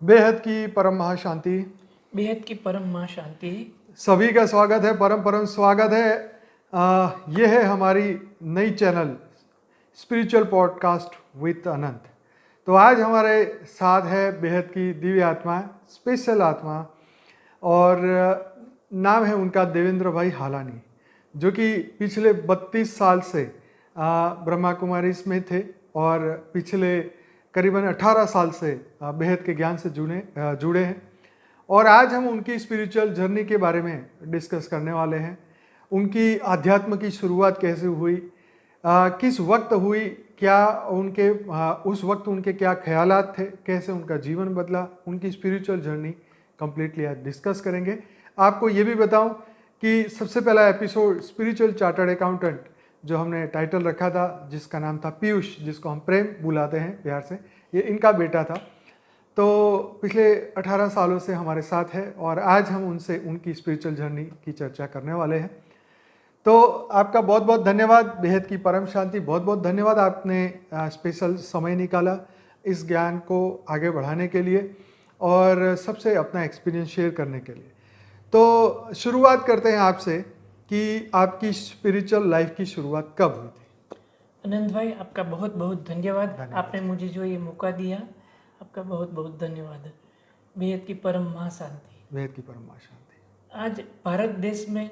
बेहद की परम महाशांति। बेहद की परम माँ शांति। सभी का स्वागत है, परम परम स्वागत है। ये है हमारी नई चैनल स्पिरिचुअल पॉडकास्ट विद अनंत। तो आज हमारे साथ है बेहद की दिव्य आत्मा, स्पेशल आत्मा, और नाम है उनका देवेंद्र भाई हालानी, जो कि पिछले 32 साल से ब्रह्मा कुमारी में थे और पिछले करीबन 18 साल से बेहद के ज्ञान से जुड़े हैं। और आज हम उनकी स्पिरिचुअल जर्नी के बारे में डिस्कस करने वाले हैं। उनकी आध्यात्म की शुरुआत कैसे हुई, किस वक्त हुई, क्या उनके उस वक्त उनके क्या ख्यालात थे, कैसे उनका जीवन बदला, उनकी स्पिरिचुअल जर्नी कंप्लीटली आज डिस्कस करेंगे। आपको ये भी बताऊं कि सबसे पहला एपिसोड स्पिरिचुअल चार्टर्ड अकाउंटेंट जो हमने टाइटल रखा था, जिसका नाम था पीयूष, जिसको हम प्रेम बुलाते हैं प्यार से, ये इनका बेटा था। तो पिछले 18 सालों से हमारे साथ है और आज हम उनसे उनकी स्पिरिचुअल जर्नी की चर्चा करने वाले हैं। तो आपका बहुत बहुत धन्यवाद, बेहद की परम शांति, बहुत बहुत धन्यवाद। आपने स्पेशल समय निकाला इस ज्ञान को आगे बढ़ाने के लिए और सबसे अपना एक्सपीरियंस शेयर करने के लिए। तो शुरुआत करते हैं आपसे कि आपकी स्पिरिचुअल लाइफ की शुरुआत कब हुई थी? अनंत भाई, आपका बहुत बहुत धन्यवाद। आपने मुझे जो ये मौका दिया, आपका बहुत बहुत धन्यवाद। बेहद की परम माँ शांति। बेहद की परम शांति। आज भारत देश में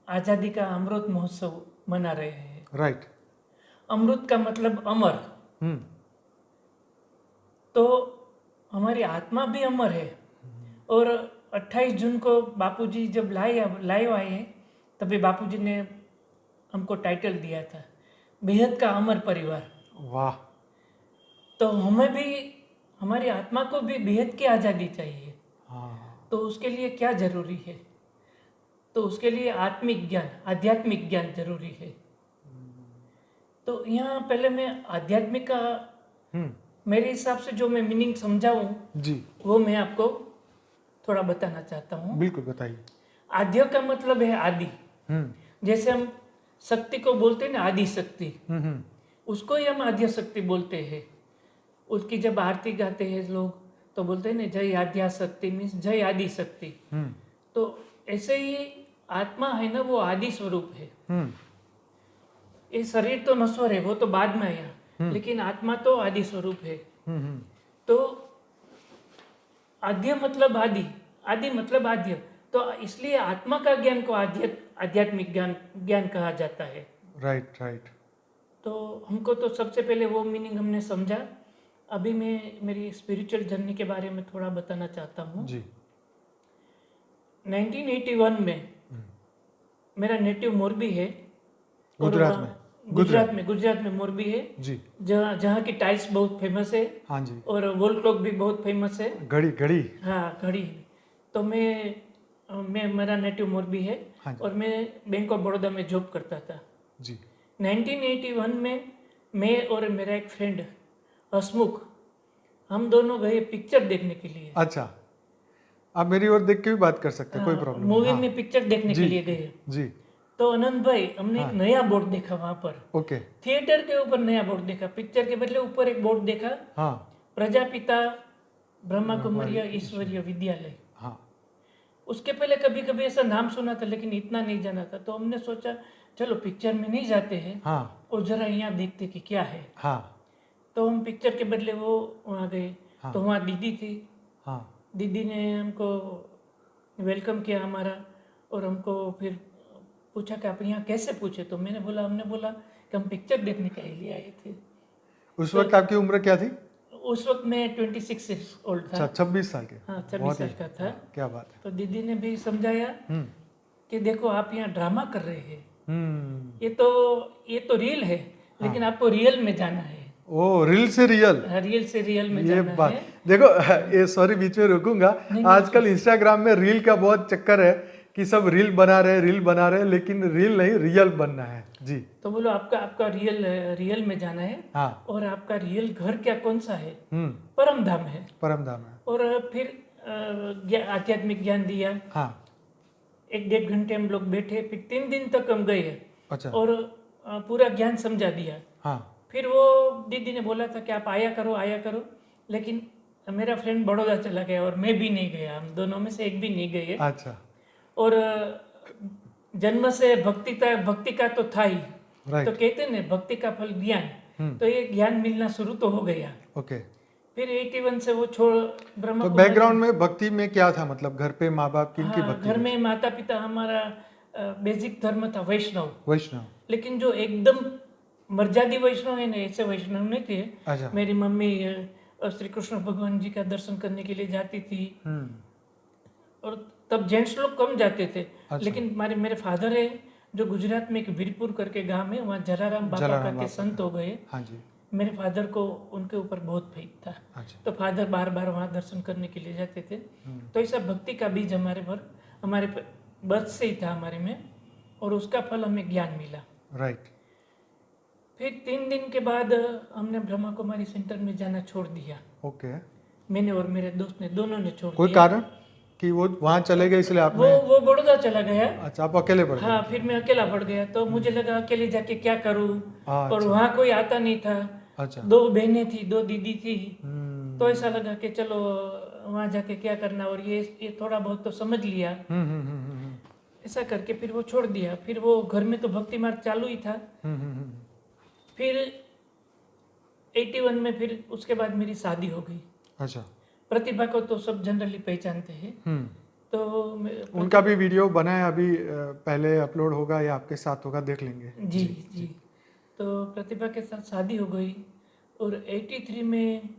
आज़ादी का अमृत महोत्सव मना रहे हैं। राइट। अमृत का मतलब अमर। तो हमारी आत्मा भी अमर है। और 28 जून को बापूजी जब लाइव आए हैं, तभी बापूजी ने हमको टाइटल दिया था, बेहद का अमर परिवार। वाह। तो हमें भी, हमारी आत्मा को भी बेहद की आज़ादी चाहिए। हाँ। तो उसके लिए क्या जरूरी है? तो उसके लिए आत्मिक ज्ञान, आध्यात्मिक ज्ञान जरूरी है। तो यहाँ पहले मैं आध्यात्मिक का मेरे हिसाब से जो मैं मीनिंग समझाऊं जी, वो मैं आपको थोड़ा बताना चाहता हूँ। बिल्कुल बताइए। आद्य का मतलब है आदि। जैसे हम शक्ति को बोलते हैं ना, आदि शक्ति, उसको ही हम आद्य शक्ति बोलते हैं। उसकी जब आरती गाते हैं लोग तो बोलते हैं ना, जय आद्या शक्ति मीन्स जय आदि शक्ति। तो ऐसे ही आत्मा है ना, वो आदि स्वरूप है। ये शरीर तो नश्वर है, वो तो बाद में आया, लेकिन आत्मा तो आदि स्वरूप है। तो आद्य मतलब आदि, आदि मतलब आद्य। तो इसलिए आत्मा का ज्ञान को आध्यात्मिक ज्ञान कहा जाता है। Right right. तो हमको तो सबसे पहले वो मीनिंग हमने समझा। अभी मैं मेरी स्पिरिचुअल जर्नी के बारे में थोड़ा बताना चाहता हूँ जी। 1981 में मेरा नेटिव मोरबी है। गुजरात में? गुजरात में मोरबी है जी। जहाँ की टाइल्स बहुत फेमस है। हाँ जी। और वॉल क्लॉक भी बहुत फेमस है। घड़ी। हाँ, घड़ी। तो मैं मेरा नेटिव मोरबी है। हाँ जी। और मैं बैंक ऑफ बड़ौदा में जॉब करता था जी। 1981 में मैं और मेरा एक फ्रेंड हसमुख, हम दोनों गए पिक्चर देखने के लिए। अच्छा, आप मेरी ओर देख के भी बात कर सकते हैं, कोई प्रॉब्लम नहीं। मूवी में पिक्चर देखने के लिए गए। जी। तो अनंत भाई, हमने एक नया बोर्ड देखा वहां पर। ओके। थिएटर के ऊपर नया बोर्ड देखा, पिक्चर के बदले ऊपर एक बोर्ड देखा। हाँ। प्रजापिता ब्रह्मा कुमारी ईश्वरीय विद्यालय। हाँ। उसके पहले कभी कभी ऐसा नाम सुना था, लेकिन इतना नहीं जाना था। तो हमने सोचा चलो पिक्चर में नहीं जाते हैं। हाँ। और जरा यहाँ देखते कि क्या है। हाँ। तो हम पिक्चर के बदले वो वहाँ गए। हाँ। तो वहाँ दीदी थी। हाँ। दीदी ने हमको वेलकम किया हमारा, और हमको फिर पूछा कि आप यहाँ कैसे पूछे। तो हमने बोला कि हम पिक्चर देखने के लिए आए थे। उस वक्त आपकी उम्र क्या थी? उस वक्त मैं 26 ईयर्स ओल्ड था। 26 साल के? हाँ, 26 साल का था। क्या बात है। तो दीदी ने भी समझाया कि देखो आप यहाँ ड्रामा कर रहे हैं, ये तो रियल है, लेकिन आपको रियल में जाना है। ओ, रियल से रियल? रियल से रियल में ये जाना बात है। देखो, ये सॉरी बीच में रोकूंगा। आजकल इंस्टाग्राम में रील का बहुत चक्कर है कि सब रील बना रहे हैं, लेकिन रील नहीं, रियल बनना है। जी। तो बोलो आपका रियल में जाना है। हाँ। और आपका रियल घर क्या कौन सा है? परम धाम है। परम धाम है। और फिर आध्यात्मिक ज्ञान दिया। हाँ। 1-1.5 घंटे हम लोग बैठे, फिर 3 दिन तक हम गए। अच्छा। और पूरा ज्ञान समझा दिया। हाँ। फिर वो दीदी ने बोला था कि आप आया करो, लेकिन मेरा फ्रेंड बड़ौदा चला गया और मैं भी नहीं गया, हम दोनों में से एक भी नहीं गए। अच्छा। और जन्म से भक्ति का तो था ही। राइट। तो कहते हैं ना, भक्ति का फल ज्ञान। तो ये ज्ञान मिलना शुरू तो हो गया। ओके। फिर 81 से वो छोड़ ब्रह्मा तो कुमारी। बैकग्राउंड में भक्ति में क्या था, मतलब घर पे माँ बाप किनकी हाँ, भक्ति घर में? में माता पिता, हमारा बेसिक धर्म था वैष्णव। वैष्णव। लेकिन जो एकदम मर्यादी वैष्णव है ना, ऐसे वैष्णव नहीं थे। अच्छा। मेरी मम्मी श्री कृष्ण भगवान जी का दर्शन करने के लिए जाती थी। और तब जेंट्स लोग कम जाते थे। अच्छा। लेकिन मेरे फादर है जो गुजरात में एक वीरपुर करके गांव है, वहाँ जलाराम बाबा जलाराम करके संत हो गए। हाँ जी। मेरे फादर को उनके ऊपर बहुत फेथ था। अच्छा। तो फादर बार बार वहाँ दर्शन करने के लिए जाते थे। तो ऐसा भक्ति का बीज हमारे बर्थ से ही था हमारे में, और उसका फल हमें ज्ञान मिला। राइट। फिर 3 दिन के बाद हमने ब्रह्मा कुमारी सेंटर में जाना छोड़ दिया। ओके। मैंने और मेरे दोस्त ने, दोनों ने छोड़ कोई दिया। कारण कि वो वहाँ चले गए इसलिए आपने? वो बड़ौदा चला गया। अच्छा, आप अकेले पड़ गए? हाँ, फिर मैं अकेला पड़ गया। तो मुझे लगा अकेले जाके क्या करूँ। और अच्छा। वहाँ कोई आता नहीं था। अच्छा। 2 बहनें थी, 2 दीदी थी। तो ऐसा लगा कि चलो वहाँ जाके क्या करना, और ये थोड़ा बहुत तो समझ लिया। ऐसा करके फिर वो छोड़ दिया। फिर वो घर में तो भक्ति मार्ग चालू ही था। फिर 81 में फिर उसके बाद मेरी शादी हो गई। अच्छा। प्रतिभा को तो सब जनरली पहचानते हैं। तो उनका भी वीडियो बना है अभी, पहले अपलोड होगा या आपके साथ होगा, देख लेंगे। जी जी। तो प्रतिभा के साथ शादी हो गई और 83 में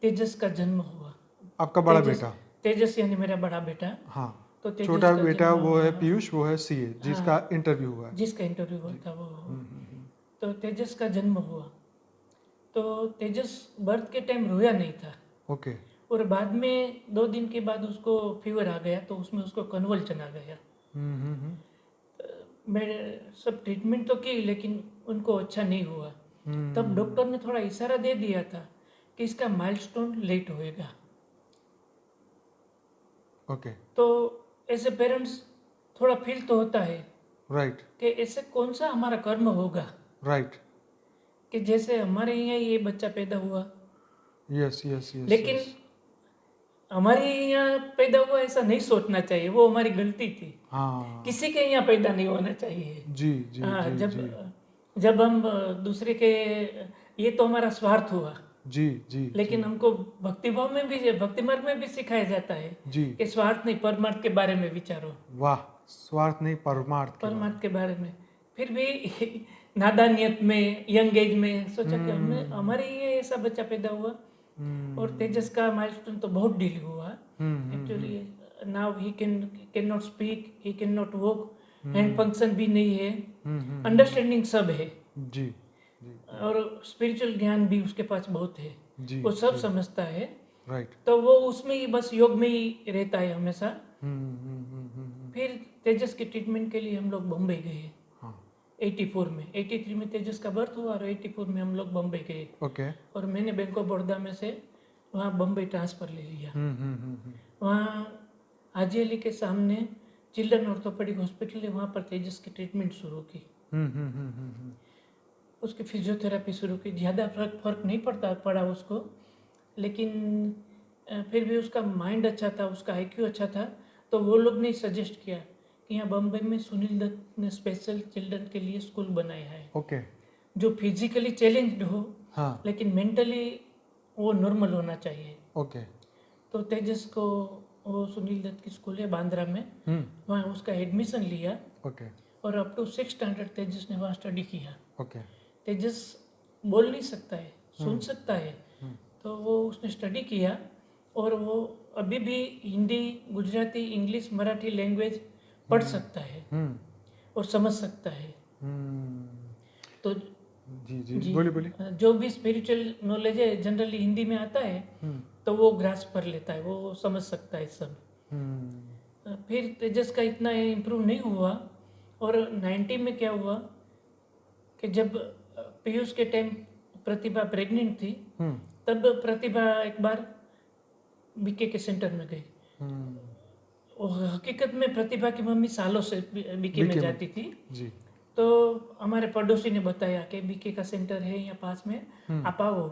तेजस का जन्म हुआ। आपका बड़ा बेटा? तेजस यानी मेरा बड़ा बेटा। हाँ। तो तेजस छोटा का बेटा जन्म वो है हुआ। पीयूष, वो है सीए जिसका इंटरव्यू हुआ है। जिसका इंटरव्यू हुआ था वो। तो तेजस का जन्म हुआ। तो तेजस बर्थ के टाइम रोया नहीं था। ओके। और बाद में 2 दिन के बाद उसको फीवर आ गया, तो उसमें उसको कन्वल्शन आ गया। मैंने सब ट्रीटमेंट तो की, लेकिन उनको अच्छा नहीं हुआ। तब डॉक्टर ने थोड़ा इशारा दे दिया था कि इसका माइलस्टोन लेट होएगा। ओके। तो ऐसे पेरेंट्स थोड़ा फील तो होता है। राइट। कि ऐसे कौन सा हमारा कर्म होगा। राइट। कि जैसे हमारे यहाँ ये बच्चा पैदा हुआ। Yes yes yes. लेकिन हमारे यहाँ पैदा हुआ ऐसा नहीं सोचना चाहिए, वो हमारी गलती थी। हाँ। किसी के यहाँ पैदा नहीं होना चाहिए। जी जी हाँ, जी जब हम दूसरे के, ये तो हमारा स्वार्थ हुआ। जी जी। लेकिन हमको भक्तिभाव में भी, भक्ति मार्ग में भी सिखाया जाता है जी कि स्वार्थ नहीं, परमार्थ के बारे में विचारो। वाह, स्वार्थ नहीं परमार्थ के बारे में। फिर भी नादानियत में, यंग एज में सोचा कि हमारे ये ऐसा बच्चा पैदा हुआ। और तेजस का माइलस्टोन तो बहुत डिले हुआ actually. Now he can not speak, he can not walk, hand function भी नहीं है, अंडरस्टैंडिंग सब है जी। और स्पिरिचुअल ज्ञान भी उसके पास बहुत है जी, वो सब समझता है। राइट। तो वो उसमें ही बस योग में ही रहता है हमेशा। फिर तेजस के ट्रीटमेंट के लिए हम लोग बम्बई गए। 84 में, 83 में तेजस का बर्थ हुआ और 84 में हम लोग बम्बई गए। ओके। और मैंने बैंक ऑफ बड़ौदा में से वहाँ बम्बई ट्रांसफ़र ले लिया। वहाँ हाजी अली के सामने चिल्ड्रन ऑर्थोपेडिक हॉस्पिटल है, वहाँ पर तेजस की ट्रीटमेंट शुरू की। उसकी फिजियोथेरेपी शुरू की। ज़्यादा फर्क नहीं पड़ा उसको, लेकिन फिर भी उसका माइंड अच्छा था, उसका IQ अच्छा था। तो वो लोग ने सजेस्ट किया कि यहाँ बम्बई में सुनील दत्त ने स्पेशल चिल्ड्रन के लिए स्कूल बनाया है। ओके। जो फिजिकली चैलेंज्ड हो, हाँ, लेकिन मेंटली वो नॉर्मल होना चाहिए। ओके। तो तेजस को वो सुनील दत्त की स्कूल है बांद्रा में, वहाँ उसका एडमिशन लिया। ओके। और अप टू 6th स्टैंडर्ड तेजस ने वहाँ स्टडी किया। ओके। तेजस बोल नहीं सकता है, सुन सकता है। तो वो उसने स्टडी किया और वो अभी भी हिंदी, गुजराती, इंग्लिश, मराठी लैंग्वेज पढ़ सकता है और समझ सकता है। तो जी जी, बोलिए बोलिए। जो भी स्पिरिचुअल नॉलेज है जनरली हिंदी में आता है, तो वो ग्रास्प कर लेता है, वो समझ सकता है सब। फिर तेजस का इतना इम्प्रूव नहीं हुआ। और 90 में क्या हुआ कि जब पीयूष के टाइम प्रतिभा प्रेग्नेंट थी, तब प्रतिभा एक बार बीके के सेंटर में गई। और हकीकत में प्रतिभा की मम्मी सालों से बीके में जाती थी जी। तो हमारे पड़ोसी ने बताया कि बीके का सेंटर है यहाँ पास में, आप आओ।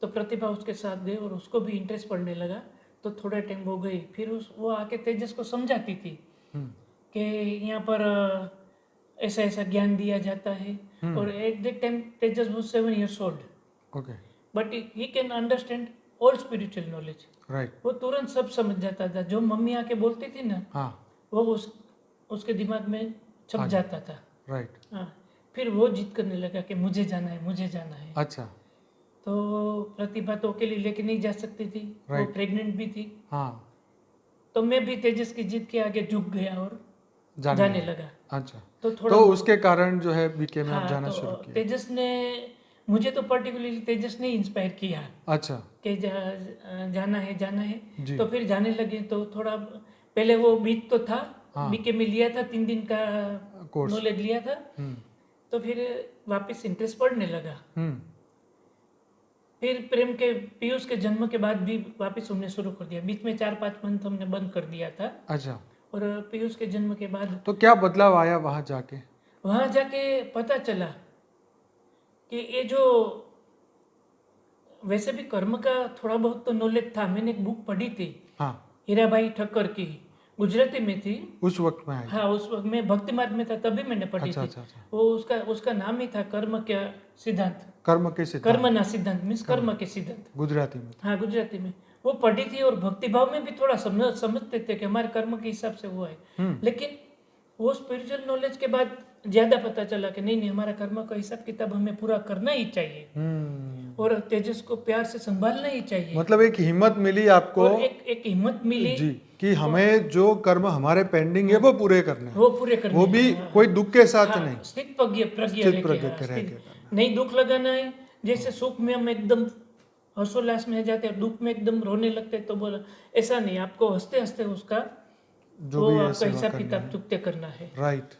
तो प्रतिभा उसके साथ गई और उसको भी इंटरेस्ट पड़ने लगा। तो थोड़ा टाइम वो गई, फिर वो आके तेजस को समझाती थी कि यहाँ पर ऐसा ऐसा ज्ञान दिया जाता है। और एट द टाइम तेजस वो 7 years old, okay, but he can understand all spiritual knowledge. Right, वो तुरंत सब समझ जाता था, जो मम्मी आके बोलती थी ना हाँ, वो उसके दिमाग में छप जाता था। राइट, हाँ, फिर वो जिद करने लगा कि मुझे जाना है, मुझे जाना है। अच्छा, तो प्रतिभा तो अकेली लेके नहीं जा सकती थी, वो Right. प्रेग्नेंट भी थी। हाँ, तो मैं भी तेजस की जिद के आगे झुक गया और जाने लगा। अच्छा, तो तो थोड़ा उसके कारण जो है बीके में आप हाँ, जाना तो शुरू किया। तेजस ने मुझे तो पर्टिकुलरली तेजस ने इंस्पायर किया अच्छा, कि जाना है जाना है। जी, तो फिर जाने लगे। तो थोड़ा पहले वो बीच तो था, हाँ, बीके में लिया था, 3 दिन का कोर्स, नॉलेज लिया था। तो फिर वापस इंटरेस्ट पड़ने लगा। फिर प्रेम के पीयूष के जन्म के बाद भी वापस हमने शुरू कर दिया। बीच में 4-5 मंथ हमने बंद कर दिया था। अच्छा, और पीयूष के जन्म के बाद तो क्या बदलाव आया वहां जाके? वहाँ जाके पता चला कि ये जो वैसे भी कर्म का थोड़ा बहुत तो नॉलेज था। मैंने एक बुक पढ़ी थी, हाँ, हीराबाई ठक्कर की, गुजराती में थी। उस वक्त में आई थी। हाँ, उस वक्त मैं भक्ति मार्ग में था तभी मैंने पढ़ी अच्छा, थी। अच्छा, अच्छा, वो उसका नाम ही था कर्म का सिद्धांत। कर्म के सिद्धांत, कर्म ना सिद्धांत मीन्स कर्म के सिद्धांत, गुजराती में। हाँ गुजराती में। वो पढ़ी थी और भक्ति भाव में भी थोड़ा समझते थे कि हमारे कर्म के हिसाब से वो है। लेकिन वो स्पिरिचुअल नॉलेज के बाद ज्यादा पता चला कि नहीं हमारा कर्म का हिसाब किताब हमें पूरा करना ही चाहिए और तेजस को प्यार से संभालना ही चाहिए। मतलब एक हिम्मत मिली आपको, और एक हिम्मत मिली जी, कि हमें जो कर्म हमारे पेंडिंग है वो पूरे करने हैं, वो पूरे करने वो भी हैं। कोई दुख के साथ हाँ, नहीं, स्थित प्रज्ञा स्थित प्रज्ञ रह के रह के के करना। नहीं दुख लगाना है। जैसे सुख में हम एकदम हर्षोल्लास में जाते हैं, दुख में एकदम रोने लगते हैं, तो बोला ऐसा नहीं, आपको हंसते हंसते उसका जो वो भी है आपका सेवा हिसाब करनी किताब है, चुकते करना है। राइट।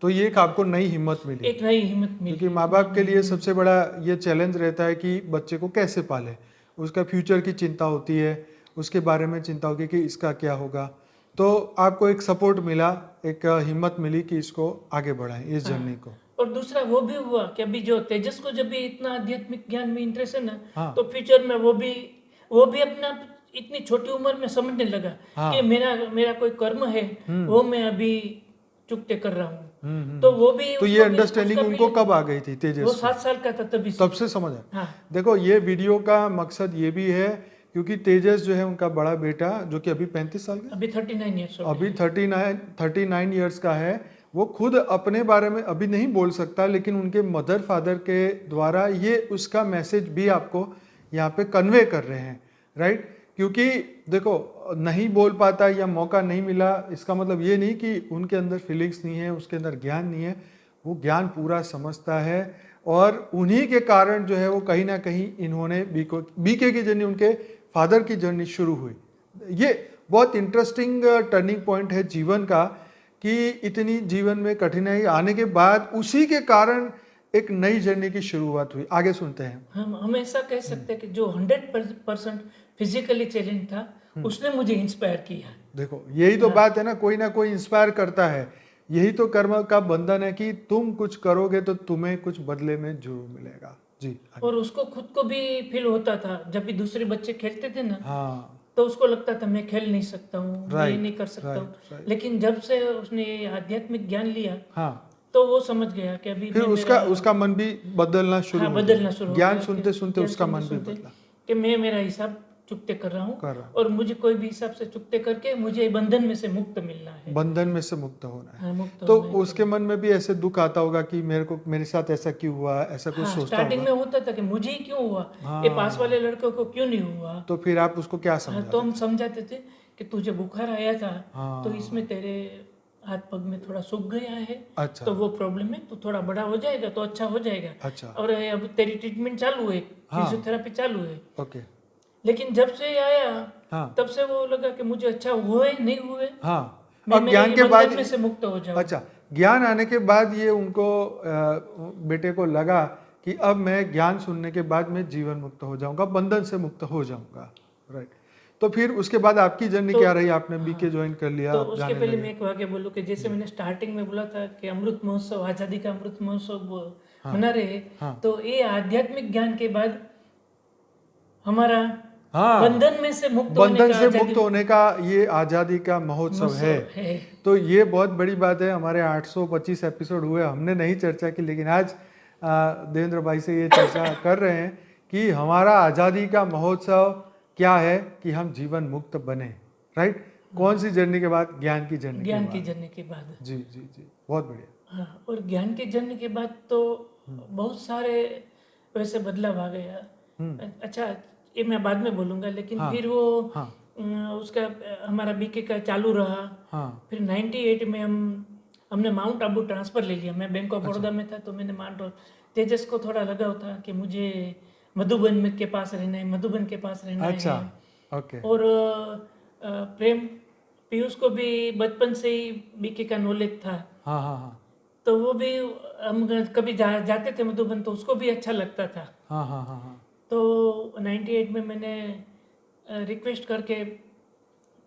तो ये एक आपको नई हिम्मत मिली, एक नई हिम्मत मिली। क्योंकि माँ बाप के लिए सबसे बड़ा ये चैलेंज रहता है कि बच्चे को कैसे पाले, उसका फ्यूचर की चिंता होती है, उसके बारे में चिंता होगी कि इसका क्या होगा। तो आपको एक सपोर्ट मिला, एक हिम्मत मिली कि इसको आगे बढ़ाएं, इस जर्नी को। और दूसरा वो भी हुआ कि अभी जो तेजस को जब भी इतना आध्यात्मिक ज्ञान में इंटरेस्ट है ना, हाँ, तो फ्यूचर में वो भी अपना इतनी छोटी उम्र में समझने लगा हाँ, कि मेरा कोई कर्म है वो मैं अभी चुकते कर रहा हूँ। हम्म। तो वो भी तो ये अंडरस्टैंडिंग उनको कब आ गई थी वो तेजस 7 साल का था तभी से। तब से समझ आया। हाँ, देखो, ये वीडियो का मकसद ये भी है क्योंकि तेजस जो है उनका बड़ा बेटा, जो कि अभी 35 साल का, अभी 39 ईयर्स हो अभी 39 ईयर्स का है, वो खुद अपने बारे में अभी नहीं बोल सकता, लेकिन उनके मदर फादर के द्वारा ये उसका मैसेज भी आपको यहाँ पे कन्वे कर रहे हैं, राइट। क्योंकि देखो, नहीं बोल पाता या मौका नहीं मिला, इसका मतलब ये नहीं कि उनके अंदर फीलिंग्स नहीं है, उसके अंदर ज्ञान नहीं है, वो ज्ञान पूरा समझता है। और उन्हीं के कारण जो है वो कहीं ना कहीं इन्होंने बीके की जर्नी, उनके फादर की जर्नी शुरू हुई। ये बहुत इंटरेस्टिंग टर्निंग पॉइंट है जीवन का कि इतनी जीवन में कठिनाई आने के बाद उसी के कारण एक नई जर्नी की शुरुआत हुई। आगे सुनते हैं। हम हमेशा कह सकते हैं कि जो 100% फिजिकली चैलेंज था उसने मुझे इंस्पायर किया। देखो, यही तो बात है ना, कोई ना कोई इंस्पायर करता है। यही तो कर्म का बंधन है कि तुम कुछ करोगे तो तुम्हें कुछ बदले में जरूर मिलेगा। जी, आगे। और उसको खुद को भी फील होता था जब भी दूसरे बच्चे खेलते थे ना, हाँ, तो उसको लगता था मैं खेल नहीं सकता हूँ, मैं ये राइट, नहीं कर सकता हूँ। राइट। लेकिन जब से उसने आध्यात्मिक ज्ञान लिया हाँ, तो वो समझ गया कि अभी फिर मैं उसका मन भी बदलना शुरू हाँ हो बदलना गया। शुरू हो ज्ञान गया। सुनते सुनते ज्ञान उसका सुनते मन भी सुनते बदला। कि मैं मेरा हिसाब चुकते कर रहा हूँ कर रहा हूँ। और मुझे कोई भी हिसाब से चुकते करके मुझे बंधन में से मुक्त मिलना है। बंधन में से मुक्त होना है। हाँ, मुक्त तो होना है। उसके मन में भी ऐसे दुख आता होगा कि मेरे साथ ऐसा क्यों हुआ, ऐसा कुछ हाँ, सोचता स्टार्टिंग में होगा। होता था कि मुझे ही क्यों हुआ, हाँ। ये पास वाले लड़कों को क्यों नहीं हुआ। तो फिर आप उसको क्या हाँ, समझाते तो हम थे? समझाते थे कि तुझे बुखार आया था हाँ। तो इसमें तेरे हाथ पग में थोड़ा सूख गया है, अच्छा, तो वो प्रॉब्लम है, तो थोड़ा बड़ा हो जाएगा तो अच्छा हो जाएगा। अच्छा, और अब तेरी ट्रीटमेंट चालू है, हाँ। फिजियोथेरेपी चालू है। ओके, लेकिन जब से आया हाँ, तब से वो लगा कि मुझे अच्छा हुए नहीं हुए, हाँ। मैं अब मेरे ज्ञान ये के बाद, बंधन में से मुक्त हो जाऊं। अच्छा, ज्ञान आने के बाद ये उनको बेटे को लगा कि अब मैं ज्ञान सुनने के बाद मैं जीवन मुक्त हो जाऊंगा, बंधन से मुक्त हो जाऊंगा, राइट। तो फिर उसके बाद आपकी जर्नी तो क्या रही? आपने हाँ, बीके ज्वाइन कर लिया, तो आप उसके जाने पहले लगे। मैं एक वाक्य बोलूँ कि जैसे मैंने स्टार्टिंग में बोला था कि अमृत महोत्सव, आज़ादी का अमृत महोत्सव हाँ, मना रहे हैं, हाँ, तो ये आध्यात्मिक ज्ञान के बाद हमारा हाँ, बंधन में से मुक्त होने बंधन का, से आजादी मुक्त होने का ये आज़ादी का महोत्सव है। तो ये बहुत बड़ी बात है। हमारे 825 एपिसोड हुए, हमने नहीं चर्चा की, लेकिन आज देवेंद्र भाई से ये चर्चा कर रहे हैं कि हमारा आज़ादी का महोत्सव क्या है कि हम जीवन मुक्त बने। राइट। कौन सी जर्नी के बाद? ज्ञान की जर्नी के ज्ञान बाद। की जर्नी के बाद। जी जी जी, बहुत बढ़िया। हाँ, और ज्ञान की जर्नी के बाद तो बहुत सारे वैसे बदलाव आ गया। अच्छा, ये मैं बाद में बोलूँगा, लेकिन हाँ, फिर वो हाँ, उसका हमारा बीके का चालू रहा। हाँ, फिर 98 में हमने माउंट आबू ट्रांसफ़र ले लिया। मैं बैंक ऑफ बड़ौदा में था, तो मैंने तेजस को थोड़ा लगाव था कि मुझे मधुबन में के पास रहना है, मधुबन के पास रहना अच्छा, है। ओके, और प्रेम पीयूष को भी बचपन से ही बीके का नॉलेज था, हाँ, हाँ, हाँ, तो वो भी हम कभी जाते थे मधुबन, तो उसको भी अच्छा लगता था। हाँ, हाँ, हाँ, हाँ, तो 98 में मैंने रिक्वेस्ट करके,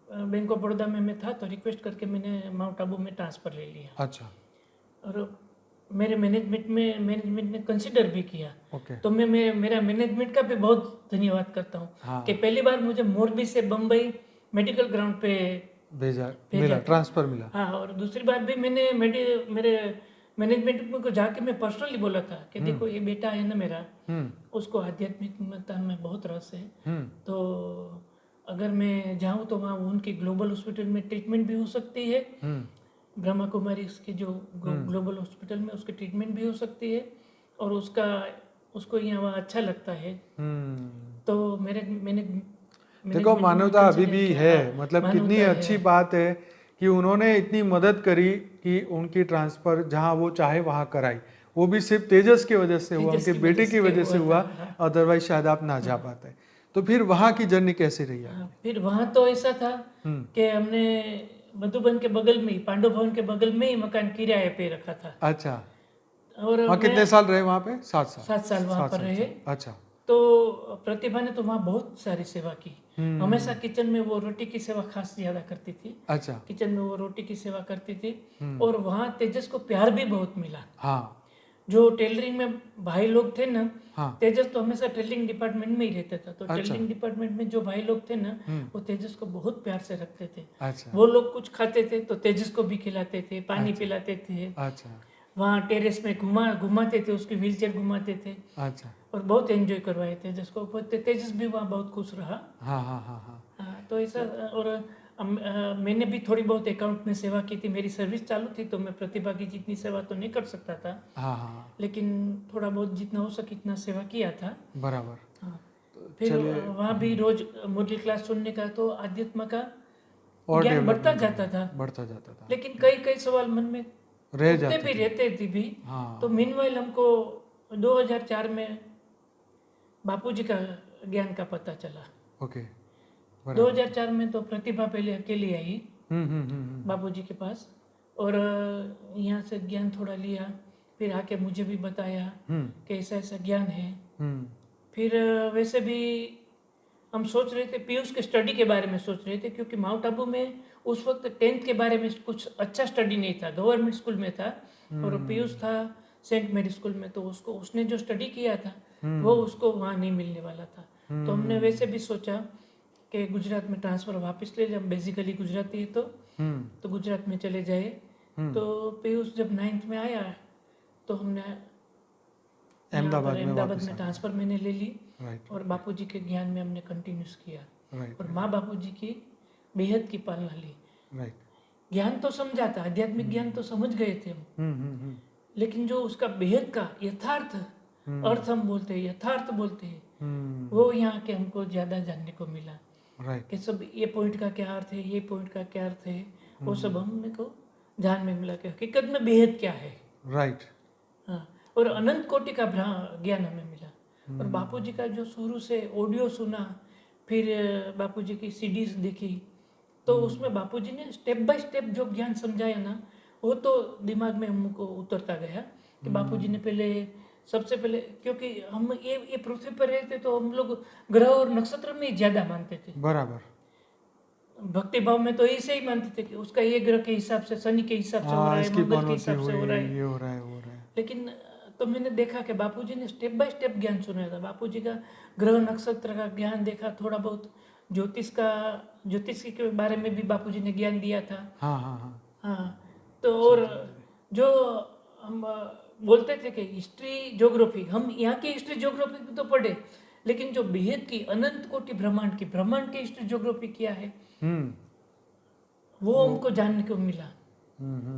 बैंक ऑफ बड़ौदा में मैं था, तो रिक्वेस्ट करके मैंने माउंट आबू में ट्रांसफ़र ले लिया। अच्छा, और मेरे मैनेजमेंट ने कंसिडर भी किया। ओके, तो मैं मेरा मैनेजमेंट का भी बहुत धन्यवाद करता हूँ हाँ, कि पहली बार मुझे मोरबी से बम्बई मेडिकल ग्राउंड पे भेजा, भेजा मिला, था। ट्रांसफर मिला। हाँ, और दूसरी बार भी मैंने मेरे मैनेजमेंट को जाके मैं पर्सनली बोला था कि देखो, ये बेटा है ना मेरा, उसको आध्यात्मिकता में बहुत रस है, तो अगर मैं जाऊँ तो वहाँ उनकी ग्लोबल हॉस्पिटल में ट्रीटमेंट भी हो सकती है, ब्रह्मा कुमारी की जो ग्लोबल हॉस्पिटल में उसकी ट्रीटमेंट भी हो सकती है, और उसको यहाँ वहाँ अच्छा लगता है। तो मैंने देखो, मानवता अभी भी है। मतलब कितनी मानवता अच्छी है। बात है कि उन्होंने इतनी मदद करी कि उनकी ट्रांसफर जहां वो चाहे वहां कराई। वो भी सिर्फ तेजस की वजह से हुआ, तेजस उनके की बेटे की वजह से हुआ, हाँ। अदरवाइज शायद आप ना जा पाते। तो फिर वहां की जर्नी कैसी रही है? फिर वहाँ तो ऐसा था कि हमने मधुबन के बगल में ही, पांडव भवन के बगल में ही मकान किराए पे रखा था। अच्छा, और वहाँ कितने साल रहे? वहाँ पे 7 साल। 7 साल वहाँ पर रहे। अच्छा, तो प्रतिभा ने तो वहाँ बहुत सारी सेवा की। हमेशा किचन में वो रोटी की सेवा खास ज़्यादा करती थी। अच्छा, किचन में वो रोटी की सेवा करती थी। और वहाँ तेजस को प्यार भी बहुत मिला। हाँ, जो टेलरिंग में भाई लोग थे ना, हाँ, तेजस तो हमेशा टेलरिंग डिपार्टमेंट में ही रहता था, तो अच्छा। टेलरिंग डिपार्टमेंट में जो भाई लोग थे ना, वो तेजस को बहुत प्यार से रखते थे। अच्छा, वो लोग कुछ खाते थे तो तेजस को भी खिलाते थे, पानी पिलाते थे। अच्छा, वहाँ टेरेस में घुमाते थे, उसकी व्हीलचेयर घुमाते थे, अच्छा, और बहुत एंजॉय करवाए तेजस को। तेजस भी वहाँ बहुत खुश रहा। हाँ, हाँ, हाँ, हाँ, हाँ, तो ऐसा। और मैंने भी थोड़ी बहुत अकाउंट में सेवा की थी। मेरी सर्विस चालू थी, तो मैं प्रतिभा की जितनी सेवा तो नहीं कर सकता था, हाँ, हाँ, लेकिन थोड़ा बहुत जितना हो सके इतना सेवा किया था। बराबर। हाँ। फिर वहाँ भी रोज मुरली क्लास सुनने का, तो आध्यात्म का और ज्ञान बढ़ता डेवलपमेंट जाता था। बढ़ता जाता था, लेकिन कई कई सवाल मन में रह उठते जाते भी थे। रहते थे भी। हाँ, तो मीनवाइल हमको 2004 में बापूजी का ज्ञान का पता चला। ओके, 2004 में तो प्रतिभा पहले अकेली आई हम्म, बापूजी के पास, और यहाँ से ज्ञान थोड़ा लिया। फिर आके मुझे भी बताया कि ऐसा ऐसा ज्ञान है। फिर वैसे भी हम सोच रहे थे, पीयूष के स्टडी के बारे में सोच रहे थे, क्योंकि माउंट आबू में उस वक्त 10th के बारे में कुछ अच्छा स्टडी नहीं था। गवर्नमेंट स्कूल में था, और पीयूष था सेंट मेरी स्कूल में, तो उसने जो स्टडी किया था वो उसको वहाँ नहीं मिलने वाला था। तो हमने वैसे भी सोचा कि गुजरात में ट्रांसफ़र वापस ले ले, हम बेसिकली गुजराती है, तो गुजरात में चले जाए। तो पीयूष जब 9th में आया, तो हमने अहमदाबाद में ट्रांसफ़र मैंने ले ली, और बापूजी के ज्ञान में हमने कंटिन्यूस किया, और माँ बापूजी की बेहद की पालना ली। ज्ञान तो समझा था, आध्यात्मिक ज्ञान तो समझ गए थे हम, लेकिन जो उसका बेहद का यथार्थ अर्थ हम बोलते हैं, यथार्थ बोलते हैं, वो यहाँ के हमको ज़्यादा जानने को मिला। कि सब ये पॉइंट का क्या अर्थ है, ये पॉइंट का क्या अर्थ है, वो सब हमने को ध्यान में मिला कि हकीकत में बेहद क्या है। राइट। हाँ, और अनंत कोटि का ज्ञान हमें मिला। और बापूजी का जो शुरू से ऑडियो सुना, फिर बापूजी की सीडीज देखी, तो उसमें बापूजी ने स्टेप बाय स्टेप जो ज्ञान समझाया ना, वो तो दिमाग में हमको उतरता गया कि बापूजी ने सबसे पहले, क्योंकि हम ये पृथ्वी पर रहते तो हम लोग ग्रह और नक्षत्र में ज़्यादा मानते थे। बराबर। भक्ति भाव में तो ऐसे ही मानते थे कि उसका ये ग्रह के हिसाब से, शनि के हिसाब से हो रहा है, मंगल के हिसाब से हो रहा है, ये हो रहा है, वो हो रहा है। लेकिन तो मैंने देखा कि बापूजी ने स्टेप बाय स्टेप ज्ञान सुनाया था। बापूजी का ग्रह नक्षत्र का ज्ञान देखा, थोड़ा बहुत ज्योतिष के बारे में भी बापूजी ने ज्ञान दिया था। हाँ हाँ हाँ हाँ, तो और जो हम बोलते थे कि हिस्ट्री ज्योग्राफी, हम यहाँ की हिस्ट्री ज्योग्राफी तो पढ़े, लेकिन जो बेहद की अनंत कोटि ब्रह्मांड की हिस्ट्री ज्योग्राफी क्या है वो हमको जानने को मिला।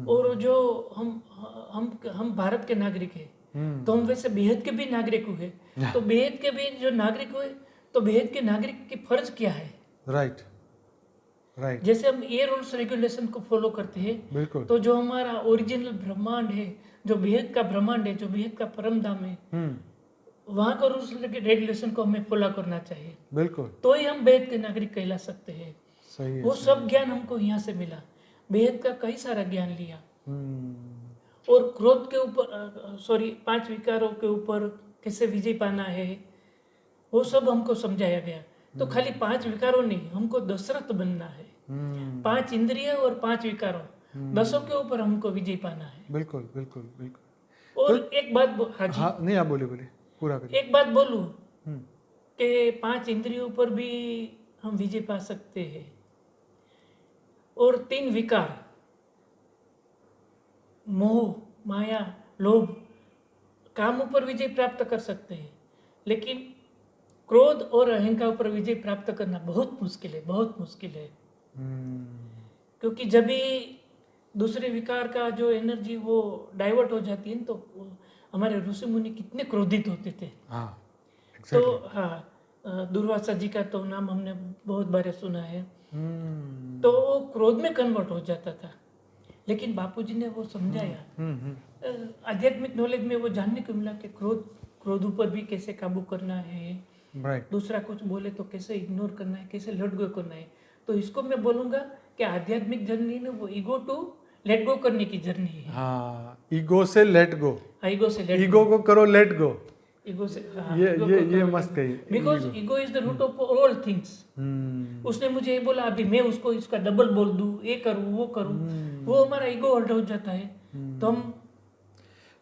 और जो हम भारत के नागरिक हैं, तो हम वैसे बेहद के भी नागरिक हुए, तो बेहद के भी जो नागरिक हुए, तो बेहद के नागरिक की फर्ज क्या है? Right right. जैसे हम ये रूल्स रेगुलेशन को फॉलो करते हैं, बिल्कुल। तो जो हमारा ओरिजिनल ब्रह्मांड है, जो बेहद का ब्रह्मांड है, जो बेहद का परम धाम है, वहाँ का रूल्स रेगुलेशन को हमें फॉलो करना चाहिए। बिल्कुल। तो ही हम बेहद के नागरिक कहला सकते हैं। सही है। वो सब ज्ञान हमको यहाँ से मिला, बेहद का कई सारा ज्ञान लिया। और क्रोध के ऊपर, 5 विकारों के ऊपर कैसे विजय पाना है, वो सब हमको समझाया गया। तो खाली 5 विकारों नहीं, हमको दशरथ बनना है। 5 इंद्रिय और 5 विकारों, 10 के ऊपर हमको विजय पाना है। बिल्कुल बिल्कुल बिल्कुल। और तो, एक बात हाँ नहीं, आप बोले पूरा करिए। एक बात बोलूं कि 5 इंद्रियों पर भी हम विजय पा सकते हैं, और 3 विकार, मोह, माया, लोभ, काम ऊपर विजय प्राप्त कर सकते हैं, लेकिन क्रोध और अहंकार पर विजय प्राप्त करना बहुत मुश्किल है, बहुत मुश्किल है। क्योंकि जब भी दूसरे विकार का जो एनर्जी वो डाइवर्ट हो जाती है, तो हमारे ऋषि मुनि कितने क्रोधित होते थे। तो हाँ, दुर्वासा जी का तो नाम हमने बहुत बार सुना है। तो वो क्रोध में कन्वर्ट हो जाता था, लेकिन बापूजी ने वो समझाया। आध्यात्मिक नॉलेज में वो जानने को मिला कि क्रोध ऊपर भी कैसे काबू करना है, दूसरा कुछ बोले तो कैसे इग्नोर करना है, कैसे लेट गो करना है। तो इसको मैं बोलूंगा कि आध्यात्मिक जर्नी ने वो ईगो टू लेट गो करने की जर्नी है। हाँ, ईगो से लेट गो, ईगो को करो लेट गो। ईगो से ये मस्त कही, because ego is the root of all things. उसने मुझे ये बोला, अभी मैं उसको इसका डबल बोल दूं, ये करूं वो करूं, वो हमारा ईगो हर्ट हो जाता है।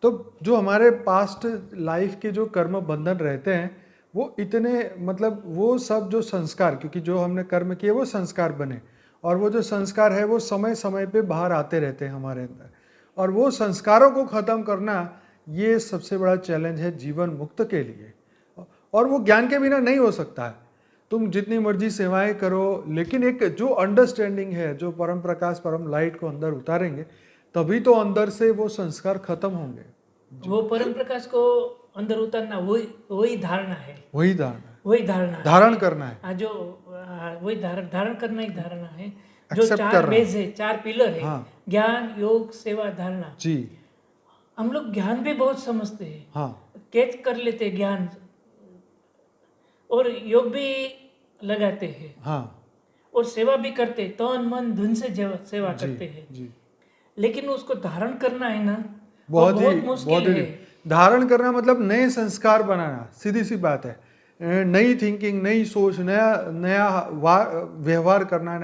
तो जो हमारे पास्ट लाइफ के जो कर्म बंधन रहते हैं, वो इतने, मतलब वो सब जो संस्कार, क्योंकि जो हमने कर्म किए वो संस्कार बने, और वो जो संस्कार है वो समय समय पे बाहर आते रहते हैं हमारे अंदर, और वो संस्कारों को ख़त्म करना ये सबसे बड़ा चैलेंज है जीवन मुक्त के लिए। और वो ज्ञान के बिना नहीं हो सकता है। तुम जितनी मर्जी सेवाएं करो, लेकिन एक जो अंडरस्टैंडिंग है, जो परम प्रकाश परम लाइट को अंदर उतारेंगे, तभी तो अंदर से वो संस्कार खत्म होंगे। वो परम प्रकाश को अंदर उतारना, वही धारणा है, वही धारणा धारण करना है। जो वही धारण करना ही धारणा है। जो 4 बेस है, 4 पिलर है। हाँ। ज्ञान, योग, सेवा, धारणा जी। हम लोग ज्ञान भी बहुत समझते हैं। हाँ। कैच कर लेते हैं ज्ञान, और योग भी लगाते हैं। हाँ। और सेवा भी करते हैं, तन मन धन से सेवा करते हैं। लेकिन उसको धारण करना है ना, बहुत मुश्किल है। धारण करना मतलब नए संस्कार बनाना, सीधी सी बात है। नई थिंकिंग, नई सोच, नया व्यवहार करना,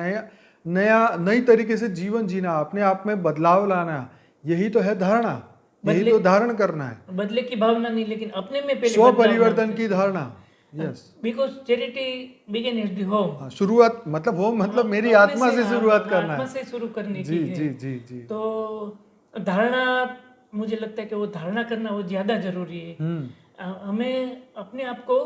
नई तरीके से जीवन जीना, अपने आप में बदलाव लाना, यही तो है धारणा, यही तो धारण करना है। बदले की भावना नहीं, लेकिन अपने में पहले स्व परिवर्तन की धारणा। Yes, because charity begin at the home. शुरुआत मतलब होम, मतलब मेरी आत्मा से शुरुआत करना है, आत्मा से शुरू करने जी, की है। जी जी जी। तो धारणा, मुझे लगता है कि वो धारणा करना वो ज्यादा जरूरी है। हमें अपने आप को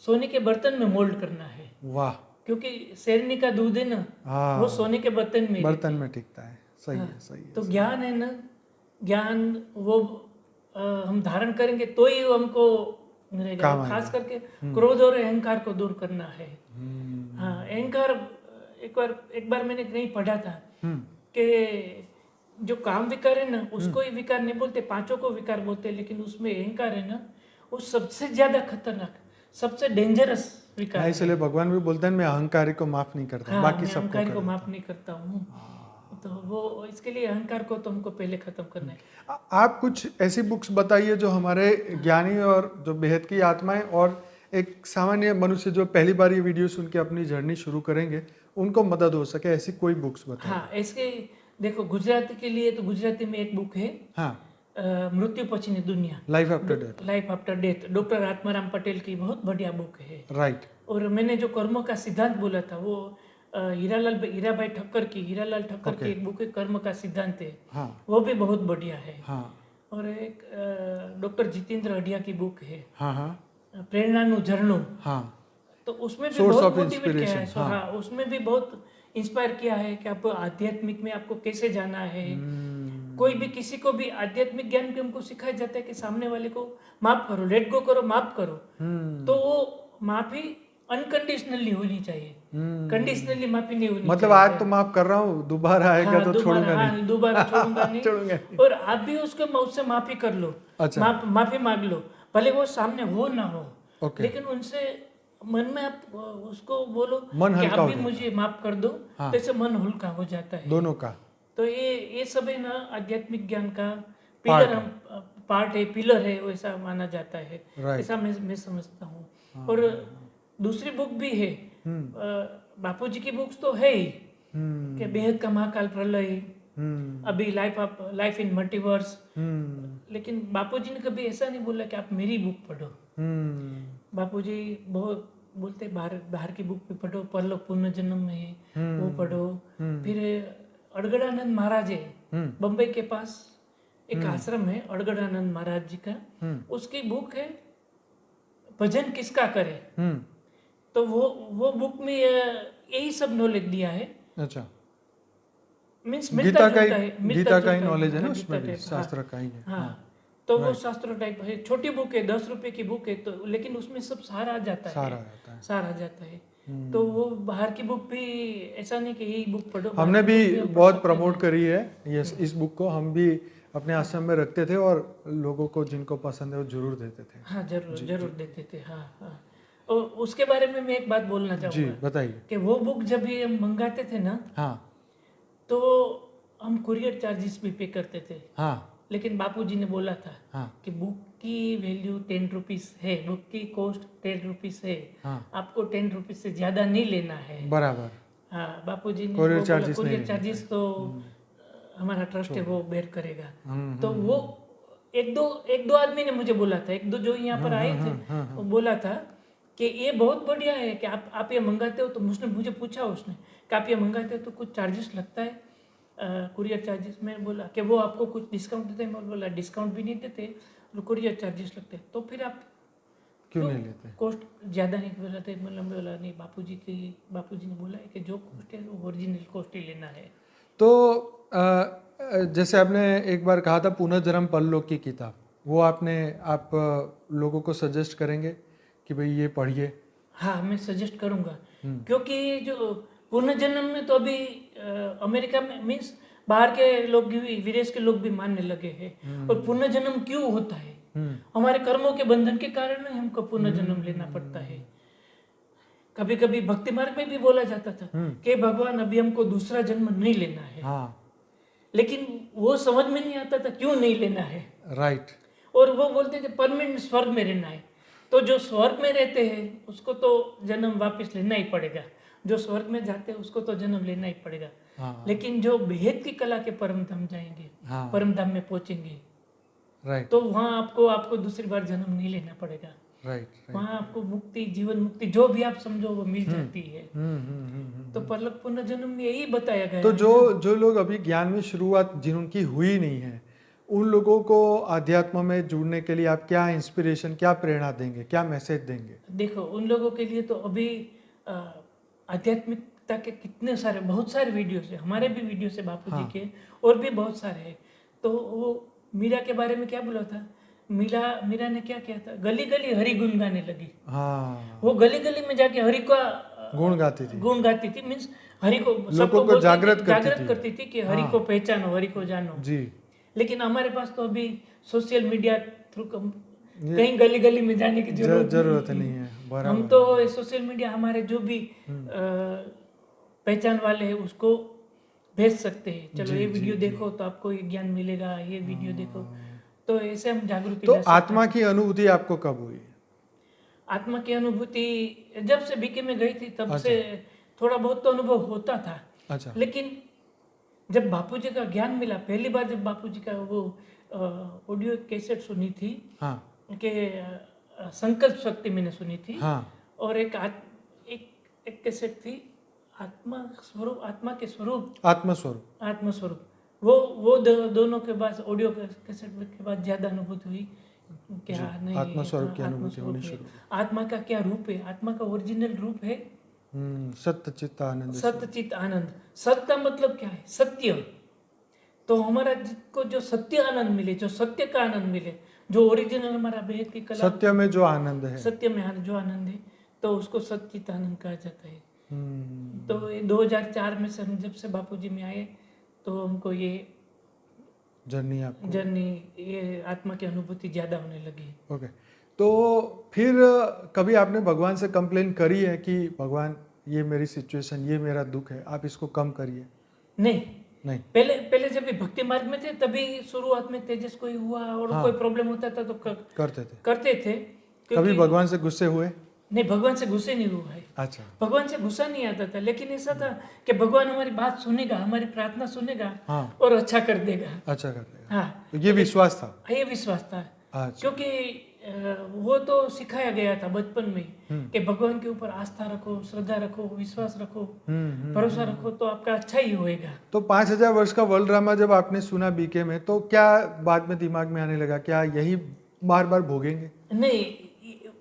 सोने के बर्तन में मोल्ड करना है। वाह। क्योंकि शेरनी का दूध है ना, वो सोने के बर्तन में टिकता है। सही है, सही है। तो ज्ञान है ना, ज्ञान वो हम धारण करेंगे तो ही हमको मिलेगा। खास करके क्रोध और अहंकार को दूर करना है। हाँ, अहंकार, एक बार मैंने कहीं पढ़ा था कि जो काम विकार है ना, उसको ही विकार नहीं बोलते, 5 को विकार बोलते, लेकिन उसमें अहंकार है ना, वो सबसे ज्यादा खतरनाक, सबसे डेंजरस विकार है। इसलिए भगवान भी बोलते हैं मैं अहंकारी को माफ नहीं करता। हाँ, बाकी सबको अहंकारी को माफ नहीं करता हूँ। तो वो इसके लिए अहंकार को तो हमको पहले खत्म करना है। आप कुछ ऐसी बुक्स बताइए जो हमारे ज्ञानी और जो बेहद की आत्माएं और एक सामान्य मनुष्य जो पहली बार ये वीडियो सुन के अपनी जर्नी शुरू करेंगे, उनको मदद हो सके, ऐसी कोई बुक्स बताइए। हाँ, ऐसे देखो, गुजराती के लिए तो गुजराती में एक बुक है। हाँ। मृत्यु पछीनी दुनिया, life after death, life after death, doctor Atmaram Patel की बहुत बढ़िया बुक है। राइट। और मैंने जो कर्म का सिद्धांत बोला था वो हीरालाल ठक्कर की एक बुक है, कर्म का सिद्धांत है। हाँ वो भी बहुत बढ़िया है। हाँ और एक डॉक्टर जितेंद्र अढ़िया की बुक है, हाँ हाँ प्रेरणानु झरनों। हाँ, तो उसमें भी Source बहुत of मोटिवेट किया है। inspiration, हाँ। हाँ, उसमें भी बहुत इंस्पायर किया है कि आप आध्यात्मिक में आपको कैसे जाना है। कोई भी किसी को भी आध्यात्मिक ज्ञान भी हमको सिखाया जाता है कि सामने वाले को माफ करो, लेट गो करो, माफ करो। तो वो माफी अनकंडीशनली होनी चाहिए, कंडीशनली माफी नहीं होनी मतलब चाहिए। आज तो माफ कर रहा हूँ, दोबारा आएगा तो छोड़ूंगा नहीं। दोबारा छोड़ूंगा नहीं। छोड़ूंगा नहीं। और आप भी उसके उससे माफी कर लो, अच्छा। माफी मांग लो, भले वो सामने हो ना हो। ओके। लेकिन उनसे मन में आप उसको बोलो मन कि हल्का आप हो भी जाता मुझे माफ कर दो। हाँ। तो इससे मन हल्का हो जाता है दोनों का। तो ये सब है ना आध्यात्मिक ज्ञान का Part पिलर, हम पार्ट है, पिलर है, वैसा माना जाता है। Right. ऐसा मैं समझता हूँ। और दूसरी बुक भी है, बापू जी की बुक्स तो है ही कि बेहद का महाकाल प्रलय, अभी लाइफ इन मल्टीवर्स। लेकिन बापूजी ने कभी ऐसा नहीं बोला कि आप मेरी बुक पढ़ो। बापूजी बहुत बोलते बाहर की बुक भी पढ़ो, परलोक पुनर्जन्म में है वो पढ़ो। फिर अड़गड़ानंद महाराज है बम्बई के पास, एक आश्रम है अड़गड़ानंद महाराज जी का, उसकी बुक है भजन किसका करे। तो वो बुक में यही सब नॉलेज दिया है। अच्छा, मीन्स गीता का ही नॉलेज है ना उसमें भी, शास्त्र का ही है। हाँ, तो वो शास्त्र टाइप है, छोटी बुक है, 10 रुपए की बुक है। तो लेकिन उसमें सब सार आ जाता है, सार आ जाता है। तो वो बाहर की बुक भी ऐसा नहीं कि यही बुक पढ़ो। हमने भी बहुत प्रमोट करी है ये, इस बुक को हम भी अपने आश्रम में रखते थे और लोगों को जिनको पसंद है वो जरूर देते थे। हाँ, जरूर देते थे। हाँ हाँ। और उसके बारे में मैं एक बात बोलना जी चाहूँगा बताइए। कि वो बुक जब भी हम मंगाते थे ना, हाँ तो हम कुरियर चार्जेस भी पे करते थे। हाँ लेकिन बापूजी ने बोला था हाँ कि बुक की वैल्यू 10 रुपीज है, बुक की कॉस्ट 10 रुपीज है। हाँ। आपको 10 रुपीज से ज्यादा नहीं लेना है। बराबर। हाँ, बापूजी ने कुरियर चार्जेस नहीं कुरियर लेने चार्जेस तो हमारा ट्रस्ट है वो बेयर करेगा। तो वो एक दो आदमी ने मुझे बोला था, एक दो जो यहाँ पर आए थे, वो बोला था कि ये बहुत बढ़िया है कि आप ये मंगाते हो। तो मुझे पूछा उसने कि आप ये मंगाते हो तो कुछ चार्जेस लगता है कुरियर चार्जेस। मैं बोला कि वो आपको कुछ डिस्काउंट देते हैं। मैं बोला डिस्काउंट भी नहीं देते, कुरियर चार्जेस लगते हैं। तो फिर आप क्यों नहीं लेते? कॉस्ट ज़्यादा नहीं बोला था। मतलब बोला नहीं, बापूजी ने बोला है कि जो कॉस्ट है वो ओरिजिनल कॉस्ट ही लेना है। तो जैसे आपने एक बार कहा था पुनर्जन्म परलोक की किताब, वो आप लोगों को सजेस्ट करेंगे कि भाई ये पढ़िए? हाँ, मैं सजेस्ट करूँगा, क्योंकि जो पुनर्जन्म में तो अभी अमेरिका में मीन्स बाहर के लोग भी, विदेश के लोग भी मानने लगे हैं। और पुनर्जन्म क्यों होता है? हमारे कर्मों के बंधन के कारण ही हमको पुनर्जन्म लेना पड़ता है। कभी कभी भक्ति मार्ग में भी बोला जाता था कि भगवान अभी हमको दूसरा जन्म नहीं लेना है। हाँ। लेकिन वो समझ में नहीं आता था क्यों नहीं लेना है। राइट। और वो बोलते थे परमानेंट स्वर्ग में रहना है। तो जो स्वर्ग में रहते हैं उसको तो जन्म वापस लेना ही पड़ेगा, जो स्वर्ग में जाते हैं उसको तो जन्म लेना ही पड़ेगा। हाँ। लेकिन जो बेहद की कला के परम धाम जाएंगे, हाँ। परम धाम में पहुंचेंगे, राइट। तो वहाँ आपको दूसरी बार जन्म नहीं लेना पड़ेगा। राइट। वहाँ आपको मुक्ति, जीवन मुक्ति जो भी आप समझो वो मिल जाती है। तो परलोक पुनर्जन्म में यही बताया गया। तो जो लोग अभी ज्ञान में शुरुआत जिनकी हुई नहीं है, उन लोगों को अध्यात्म में जुड़ने के लिए आप क्या इंस्पिरेशन, क्या प्रेरणा देंगे, क्या मैसेज देंगे? देखो, उन लोगों के लिए तो अभी आध्यात्मिकता के कितने सारे, बहुत सारे वीडियोस है, हमारे भी वीडियोस है बापूजी के, और भी बहुत सारे हैं। तो वो मीरा के बारे में क्या बोला था, मीरा ने क्या किया था, गली गली हरि गुण गाने लगी। हाँ। वो गली गली में जाके हरि का गुण गाती थी। मीन्स हरि को सबको जागृत करती थी कि हरि को पहचानो, हरि को जानो जी। लेकिन हमारे पास तो अभी सोशल मीडिया थ्रू कहीं गली गली में जाने की जरूरत नहीं है। हम तो सोशल मीडिया हमारे जो भी पहचान वाले हैं उसको भेज सकते हैं, चलो ये वीडियो देखो तो आपको ये ज्ञान मिलेगा, ये वीडियो देखो, तो ऐसे हम जागृति। तो आत्मा की अनुभूति आपको कब हुई? आत्मा की अनुभूति जब से बीके में गई थी तब से थोड़ा बहुत तो अनुभव होता था। अच्छा। लेकिन जब बापूजी का ज्ञान मिला, पहली बार जब बापूजी का वो ऑडियो कैसेट सुनी थी, हाँ कि संकल्प शक्ति मैंने सुनी थी, हाँ और एक कैसेट थी आत्मा स्वरूप, आत्मा के स्वरूप, आत्मस्वरूप। आत्मस्वरूप। वो दोनों के बाद ऑडियो कैसेट के बाद ज्यादा अनुभूति हुई क्या नहीं, आत्मस्वरूप की अनुभूति आत्मस्वरूप होनी है। शुरू हुई। आत्मा का क्या रूप है? आत्मा का ओरिजिनल रूप है सत्य चित्त आनंद। सत्यचित आनंद। सत्य का मतलब क्या है? सत्य। तो हमारा जिसको जो सत्य आनंद मिले, जो सत्य का आनंद मिले, जो ओरिजिनल हमारा बेहद की कला, सत्य में जो आनंद है, सत्य में जो आनंद है, तो उसको सच्चित आनंद कहा जाता है। हम्म, तो ये 2004 में से हम जब से बापूजी में आए, तो हमको ये जर्नी आपको। जर्नी, ये आत्मा की अनुभूति ज्यादा होने लगी। ओके, तो फिर कभी आपने भगवान से कंप्लेन करी है कि भगवान ये मेरी सिचुएशन, ये मेरा दुख है, आप इसको कम करिए? नहीं। पहले जब भी भक्ति मार्ग में थे तभी शुरुआत में तेजस कोई हुआ और हाँ। कोई प्रॉब्लम होता था तो करते थे। कभी भगवान से गुस्से हुए? नहीं, भगवान से गुस्से नहीं हुआ है। अच्छा। भगवान से गुस्सा नहीं आता था, लेकिन ऐसा था कि भगवान हमारी बात सुनेगा, हमारी प्रार्थना सुनेगा, हाँ। और अच्छा कर देगा। अच्छा कर देगा। हाँ, तो ये विश्वास था? ये विश्वास था। अच्छा। क्योंकि वो तो सिखाया गया था बचपन में कि भगवान के ऊपर आस्था रखो, श्रद्धा रखो, विश्वास रखो, भरोसा रखो, तो आपका अच्छा ही होएगा। तो 5000 वर्ष का वर्ल्ड ड्रामा जब आपने सुना बीके में, तो क्या बाद में दिमाग में आने लगा, क्या यही बार बार भोगेंगे? नहीं,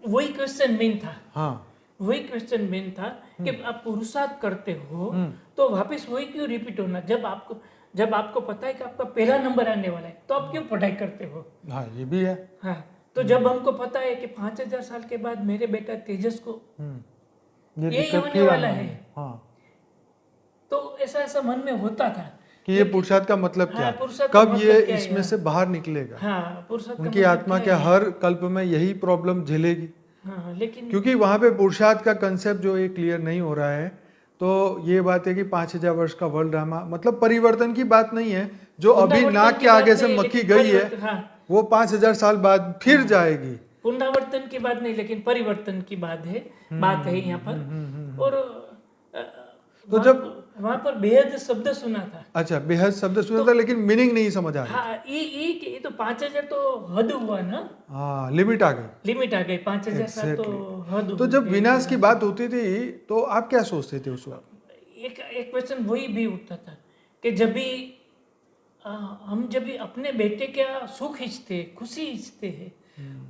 वही क्वेश्चन मेन था। हाँ, वही क्वेश्चन मेन था कि आप पुरुषार्थ करते हो तो वापस वही क्यों रिपीट होना? जब आपको पता है कि आपका पहला नंबर आने वाला है, तो आप क्यों पढ़ाई करते हो? हाँ, ये भी है। हाँ, तो जब हमको पता है कि 5000 साल के बाद मेरे बेटा तेजस को यही होने वाला है, हाँ, तो ऐसा मन में होता था कि ये पुरुषार्थ का मतलब हाँ, क्या, पुरुषार्थ का कब मतलब ये क्या है? इसमें से बाहर निकलेगा? हाँ, पुरुषार्थ का उनकी मतलब आत्मा क्या के है? हर कल्प में यही प्रॉब्लम झेलेगी, हाँ, लेकिन क्योंकि वहां पे पुरुषार्थ का कंसेप्ट जो ये क्लियर नहीं हो रहा है। तो ये बात है कि 5000 वर्ष का वर्ल्ड ड्रामा मतलब परिवर्तन की बात नहीं है, जो अभी पुनरावर्तन नाक की के आगे बात से नहीं, मक्खी लेकिन गई है, परिवर्तन, हाँ, वो 5000 साल बाद फिर जाएगी। पुनरावर्तन की बात नहीं, लेकिन परिवर्तन की बात है यहाँ पर। और तो जब वहां पर बेहद शब्द सुना था। अच्छा, बेहद शब्द सुना था, लेकिन मीनिंग नहीं समझ आ रही। हाँ, ये तो 5000 तो हद हुआ ना। हाँ, लिमिट आ गई। लिमिट आ गई, 5000 साल तो हद तो हुई। जब विनाश की बात होती थी तो आप क्या सोचते थे उस वक्त? एक क्वेश्चन वही भी उठता था कि जब भी हम जब भी अपने बेटे का सुख इच्छते, खुशी इच्छते हैं,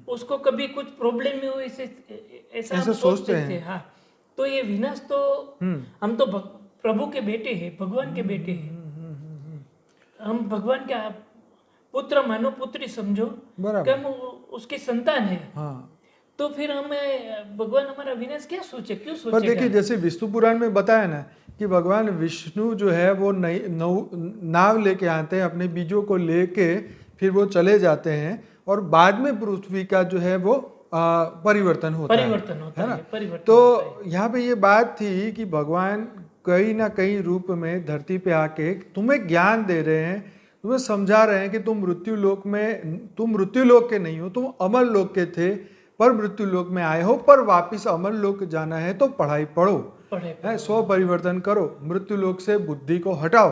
उसको कभी कुछ प्रॉब्लम में हो, ऐसा हम सोचते थे। हाँ, तो ये विनाश तो हम तो प्रभु के बेटे हैं, भगवान के बेटे हैं, हम भगवान का पुत्र मानो, पुत्री समझो, कि हम उसके संतान है। हाँ। तो फिर हमें भगवान हमारा विनाश क्या सोचे, क्यों सोचेगा? पर देखिए, जैसे विष्णु पुराण में बताया ना कि भगवान विष्णु जो है वो नाव लेके आते हैं, अपने बीजों को लेके फिर वो चले जाते हैं, और बाद में पृथ्वी का जो है वो परिवर्तन होता है ना। तो यहाँ पे ये बात थी कि भगवान कहीं ना कहीं रूप में धरती पे आके तुम्हें ज्ञान दे रहे हैं, तुम्हें समझा रहे हैं कि तुम मृत्यु लोक के नहीं हो, तुम अमर लोक के थे, पर मृत्यु लोक में आए हो, पर वापिस अमर लोक जाना है तो पढ़ाई पढ़ो, स्व परिवर्तन करो, मृत्यु लोक से बुद्धि को हटाओ।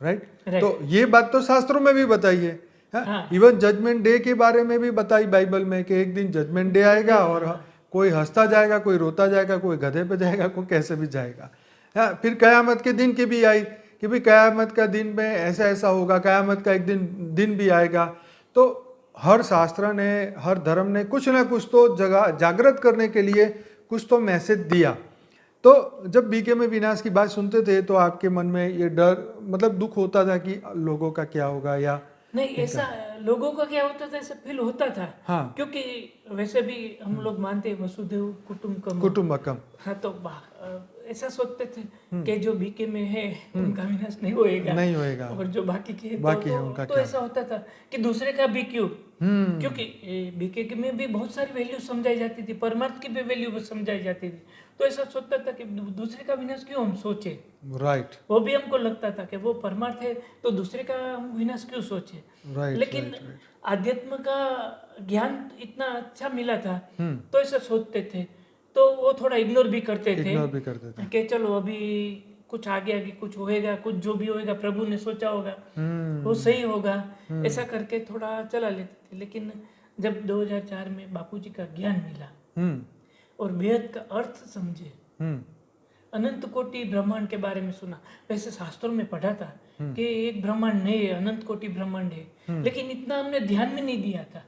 राइट। तो ये बात तो शास्त्रों में भी बताई है। इवन जजमेंट डे के बारे में भी बताई बाइबल में कि एक दिन जजमेंट डे आएगा और कोई हंसता जाएगा, कोई रोता जाएगा, कोई गधे पे जाएगा, कोई कैसे भी जाएगा। फिर कयामत के दिन की भी आई कि भाई कयामत का दिन में ऐसा ऐसा होगा, कयामत का एक दिन भी आएगा। तो हर शास्त्र ने, हर धर्म ने कुछ ना कुछ तो जागृत करने के लिए कुछ तो मैसेज दिया। तो जब बीके में विनाश की बात सुनते थे तो आपके मन में ये डर, मतलब दुख होता था कि लोगों का क्या होगा, या नहीं? ऐसा लोगों का क्या होता था, ऐसा फील होता था। हाँ। क्योंकि वैसे भी हम लोग मानते हैं वसुदेव कुटुंबकम। हाँ, तो ऐसा सोचते थे कि जो बीके में है उनका विनाश नहीं होएगा, और जो बाकी के उनका तो ऐसा होता था कि दूसरे का भी क्यों, क्योंकि बीके में भी बहुत सारी वैल्यू समझाई जाती थी, परमार्थ की भी वैल्यू समझाई जाती थी। तो ऐसा सोचता था कि दूसरे का विनाश क्यों हम सोचे। राइट। वो भी हमको लगता था कि वो परमार्थ है तो दूसरे का हम विनाश क्यों सोचे। लेकिन आध्यात्म का ज्ञान इतना अच्छा मिला था तो ऐसा सोचते थे, तो वो थोड़ा इग्नोर भी करते थे कि चलो अभी कुछ आगे आगे कुछ होएगा, कुछ जो भी होएगा प्रभु ने सोचा होगा वो सही होगा, ऐसा करके थोड़ा चला लेते थे। लेकिन जब 2004 में बापूजी का ज्ञान मिला और बेहद का अर्थ समझे, अनंत कोटि ब्रह्मांड के बारे में सुना। वैसे शास्त्रों में पढ़ा था कि एक ब्रह्मांड नहीं है, अनंत कोटि ब्रह्मांड है, लेकिन इतना हमने ध्यान में नहीं दिया था,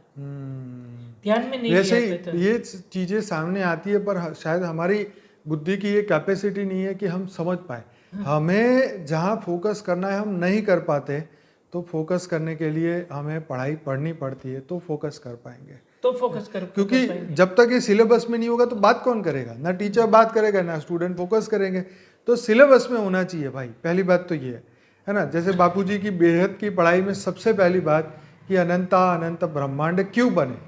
ध्यान में नहीं वैसे दिया था। ये चीजें सामने आती है पर शायद हमारी बुद्धि की ये कैपेसिटी नहीं है कि हम समझ पाए। हमें जहाँ फोकस करना है हम नहीं कर पाते, तो फोकस करने के लिए हमें पढ़ाई पढ़नी पड़ती है, तो फोकस कर पाएंगे। तो फोकस कर क्योंकि जब तक ये सिलेबस में नहीं होगा तो बात कौन करेगा, ना टीचर बात करेगा ना स्टूडेंट फोकस करेंगे। तो सिलेबस में होना चाहिए भाई, पहली बात तो ये है ना। जैसे बापूजी की बेहद की पढ़ाई में सबसे पहली बात कि अनंता अनंत ब्रह्मांड क्यों बने,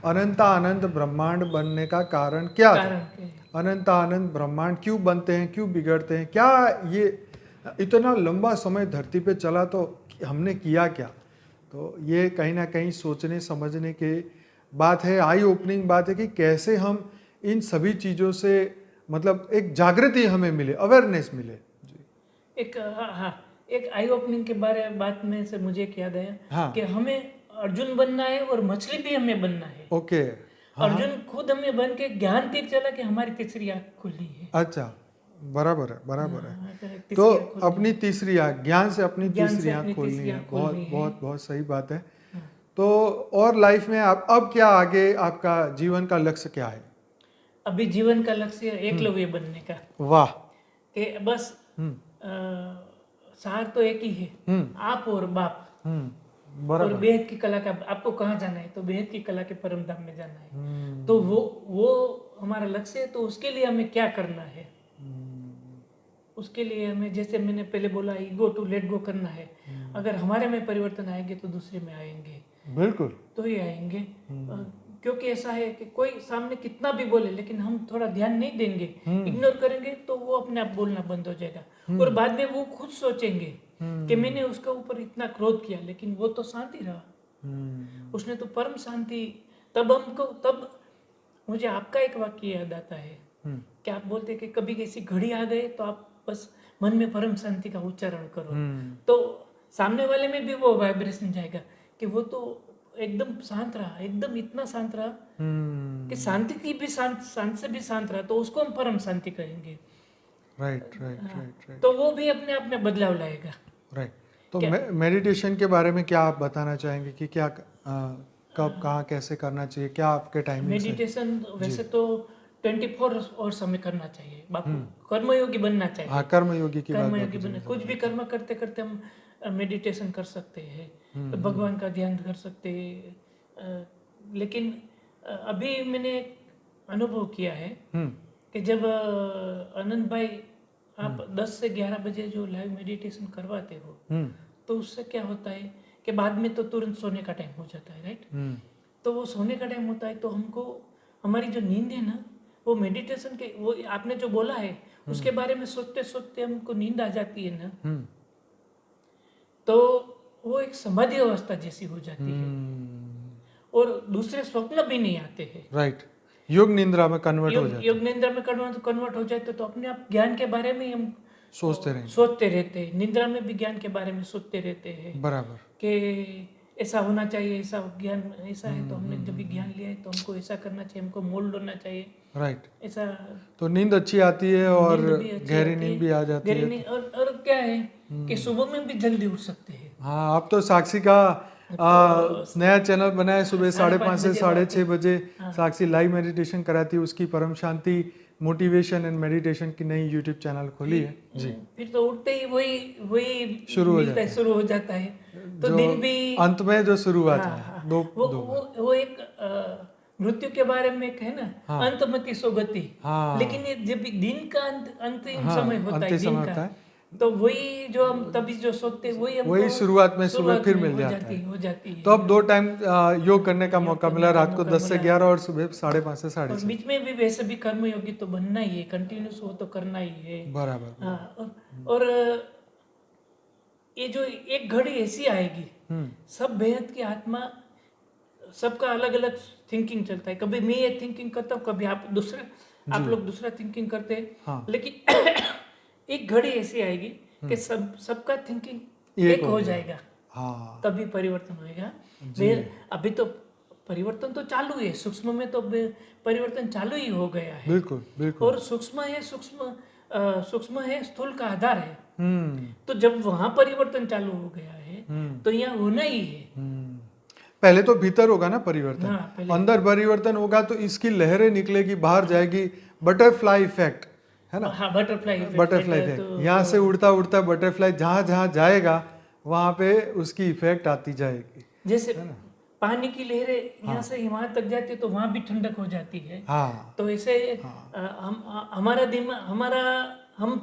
अनंता अनंत ब्रह्मांड बनने का कारण क्या था, अनंता अनंत ब्रह्मांड क्यों बनते हैं, क्यों बिगड़ते हैं, क्या ये इतना लंबा समय धरती पे चला तो हमने किया क्या। तो ये कहीं ना कहीं सोचने समझने के बात है, आई ओपनिंग बात है कि कैसे हम इन सभी चीज़ों से मतलब एक जागृति हमें मिले, अवेयरनेस मिले। जी एक हाँ, एक आई ओपनिंग के बात में से मुझे एक याद आया हाँ। कि हमें अर्जुन बनना है और मछली भी हमें बनना है। ओके। अर्जुन खुद हमें बन के ज्ञान तीर चला कि हमारी तीसरी आंख खुली है। अच्छा, बराबर है, बराबर है। तीसरी तो आंख खुली अपनी तीसरी आंख, ज्ञान से अपनी ज्ञान से तीसरी अपनी आंख खोलनी तीसरी है। आंख बहुत खोलनी है। बहुत बहुत सही बात है। तो और लाइफ में आप अब क्या आगे आपका जीवन का लक्ष्य क्या है? अभी जीवन का लक्ष्य एकलव्य बनने का। वाह। कि बस सार तो एक ही है, आप और बाप। और बराबर। बेहद की कला का आपको कहाँ जाना है, तो बेहद की कला के परम धाम में जाना है। तो वो हमारा लक्ष्य है। तो उसके लिए हमें क्या करना है, उसके लिए हमें, जैसे मैंने पहले बोला, ईगो टू लेट गो करना है। अगर हमारे में परिवर्तन आएंगे तो दूसरे में आएंगे, बिल्कुल तो ही आएंगे। क्योंकि ऐसा है कि कोई सामने कितना भी बोले, लेकिन हम थोड़ा ध्यान नहीं देंगे, इग्नोर करेंगे, तो वो अपने आप बोलना बंद हो जाएगा। और बाद में वो खुद सोचेंगे कि मैंने उसके ऊपर इतना क्रोध किया, लेकिन वो तो शांति रहा, उसने तो परम शांति। तब मुझे आपका एक वाक्य याद आता है कि आप बोलते कि कभी ऐसी घड़ी आ गए तो आप बस मन में परम शांति का उच्चारण करो, तो सामने वाले में भी वो वाइब्रेशन जाएगा कि वो तो एकदम शांत रहा, एकदम इतना शांत रहा कि शांति की भी शांत से भी शांत रहा, तो उसको हम परम शांति कहेंगे। Right right right right. तो वो भी अपने आप में बदलाव लाएगा। राइट। तो मेडिटेशन के बारे में क्या आप बताना चाहेंगे कि क्या कब कहाँ कैसे करना चाहिए, क्या आपके टाइमिंग से? मेडिटेशन वैसे तो 24 आवर्स हमें करना चाहिए। बापू कर्मयोगी बनना चाहिए। हाँ, कर्मयोगी की बात कर्मयोगी बनना, कुछ भी कर्म करते करते हम मेडिटेशन कर सकते हैं, तो भगवान का ध्यान कर सकते हैं। लेकिन अभी मैंने एक अनुभव किया है कि जब आनंद भाई आप 10 से 11 बजे जो लाइव मेडिटेशन करवाते हो, तो उससे क्या होता है कि बाद में तो तुरंत सोने का टाइम हो जाता है, राइट। तो वो सोने का टाइम होता है, तो हमको हमारी जो नींद है ना, वो मेडिटेशन के, वो आपने जो बोला है उसके बारे में सोचते सोचते हमको नींद आ जाती है ना, तो वो एक समाधि अवस्था जैसी हो जाती है और दूसरे स्वप्न भी नहीं आते हैं। राइट। योग निंद्रा में कन्वर्ट हो जाता है। योग निंद्रा में कन्वर्ट हो जाते, तो अपने आप ज्ञान के बारे में हम सोचते रहते हैं। निंद्रा में भी ज्ञान के बारे में सोचते रहते हैं, बराबर, कि ऐसा होना चाहिए, ऐसा ज्ञान ऐसा है, तो हमने जब भी ज्ञान लिया है तो हमको ऐसा करना चाहिए, हमको मोल्ड होना चाहिए, राइट। ऐसा। तो नींद अच्छी आती है और गहरी नींद भी आ जाती है। और क्या है कि सुबह में भी जल्दी उठ सकते हैं। हाँ, अब तो साक्षी का नया चैनल बना है, सुबह 5:30 से 6:30 बजे साक्षी लाइव मेडिटेशन कराती है। उसकी परम शांति मोटिवेशन एंड मेडिटेशन की नई यूट्यूब चैनल खोली है जी। फिर तो उठते ही वही शुरू हो जाता है। तो दिन भी अंत में जो शुरुआत है वो एक मृत्यु के बारे में एक है ना, अंतमति सोगति। लेकिन ये जब दिन का अंतिम समय होता है, दिन का, तो वही जो हम तभी जो सोचते वही शुरुआत में सुबह फिर मिल जाता है, हो जाती है। तो अब 2 टाइम योग करने का मौका मिला, रात को 10 से 11 और सुबह 5:30 से 6:30। बीच में भी वैसे भी कर्मयोगी तो बनना ही है, कंटिन्यूस वो तो करना ही है, बराबर। हाँ। और ये जो एक घड़ी ऐसी आएगी, सब बेहद की आत्मा, सबका अलग अलग थिंकिंग चलता है। कभी मैं ये थिंकिंग करता हूँ, कभी आप लोग दूसरा थिंकिंग करते हैं। लेकिन एक घड़ी ऐसी आएगी कि सबका थिंकिंग एक एक हो हो गया। जाएगा, हाँ तभी परिवर्तन होएगा। अभी तो परिवर्तन तो चालू है, सूक्ष्म में तो परिवर्तन चालू ही हो गया है। बिल्कुल बिल्कुल। और सूक्ष्म है, स्थूल का आधार है। तो जब वहां परिवर्तन चालू हो गया है तो यहाँ होना ही है। पहले तो भीतर होगा ना परिवर्तन, हाँ, पहले। अंदर परिवर्तन होगा तो इसकी लहरें निकलेगी, बाहर जाएगी, बटरफ्लाई इफेक्ट है ना। हाँ, बटरफ्लाई बटरफ्लाई इफेक्ट, यहाँ से उड़ता उड़ता बटरफ्लाई जहाँ जहाँ जाएगा वहाँ पे उसकी इफेक्ट आती जाएगी। जैसे पानी की लहरें यहाँ से वहां तक जाती है तो वहां भी ठंडक हो जाती है। हाँ तो ऐसे हमारा दिमाग हम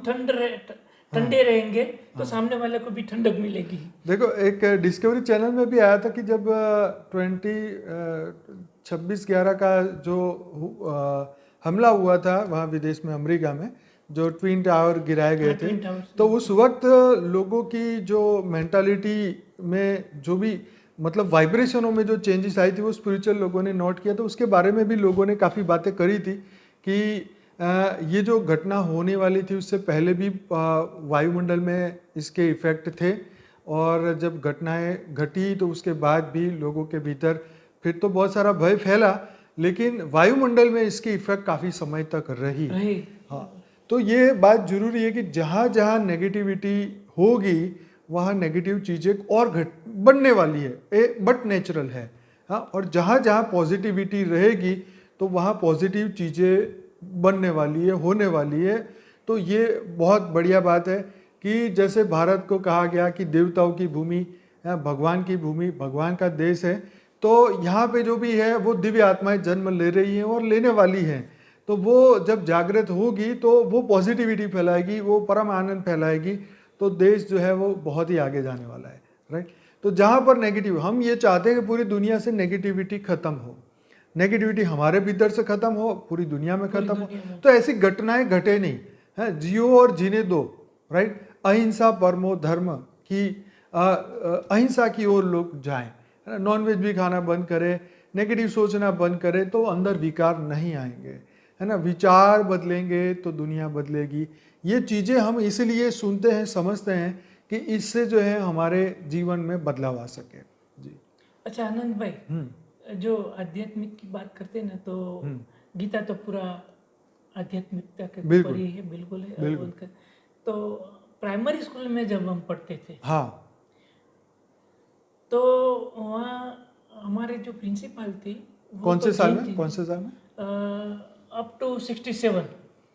ठंडे रहेंगे तो सामने वाले को भी ठंडक मिलेगी। देखो एक डिस्कवरी चैनल में भी आया था कि जब 26/11 का जो हमला हुआ था वहाँ विदेश में अमेरिका में, जो ट्विन टावर गिराए गए थे, ट्विन टावर्स। तो उस वक्त लोगों की जो मेंटालिटी में जो भी मतलब वाइब्रेशनों में जो चेंजेस आई थी वो स्पिरिचुअल लोगों ने नोट किया। तो उसके बारे में भी लोगों ने काफ़ी बातें करी थी कि ये जो घटना होने वाली थी उससे पहले भी वायुमंडल में इसके इफेक्ट थे, और जब घटनाएं घटी तो उसके बाद भी लोगों के भीतर फिर तो बहुत सारा भय फैला, लेकिन वायुमंडल में इसकी इफेक्ट काफ़ी समय तक रही। हाँ, तो ये बात जरूरी है कि जहाँ जहाँ नेगेटिविटी होगी वहाँ नेगेटिव चीज़ें और बढ़ने वाली है, बट नेचुरल है। हाँ, और जहाँ जहाँ पॉजिटिविटी रहेगी तो वहाँ पॉजिटिव चीज़ें बनने वाली है, होने वाली है। तो ये बहुत बढ़िया बात है कि जैसे भारत को कहा गया कि देवताओं की भूमि, भगवान की भूमि, भगवान का देश है, तो यहाँ पे जो भी है वो दिव्य आत्माएं जन्म ले रही हैं और लेने वाली हैं। तो वो जब जागृत होगी तो वो पॉजिटिविटी फैलाएगी, वो परम आनंद फैलाएगी, तो देश जो है वो बहुत ही आगे जाने वाला है। राइट। तो जहाँ पर नेगेटिव, हम ये चाहते हैं कि पूरी दुनिया से नेगेटिविटी खत्म हो, नेगेटिविटी हमारे भीतर से खत्म हो, पूरी दुनिया में खत्म हो। तो ऐसी घटनाएं घटे नहीं है, जियो और जीने दो। राइट। अहिंसा परमो धर्म की अहिंसा की ओर लोग जाएं, नॉनवेज भी खाना बंद करें, नेगेटिव सोचना बंद करें तो अंदर विकार नहीं आएंगे, है ना। विचार बदलेंगे तो दुनिया बदलेगी। ये चीज़ें हम इसलिए सुनते हैं, समझते हैं कि इससे जो है हमारे जीवन में बदलाव आ सके। जी। अच्छा आनंद भाई, जो आध्यात्मिक की बात करते हैं ना, तो गीता तो पूरा आध्यात्मिकता के ऊपर ही है। बिल्कुल है। तो प्राइमरी स्कूल में जब हम पढ़ते थे, हाँ, तो वहाँ हमारे जो प्रिंसिपल थी, कौन से साल में, कौन से साल में? Up to 67।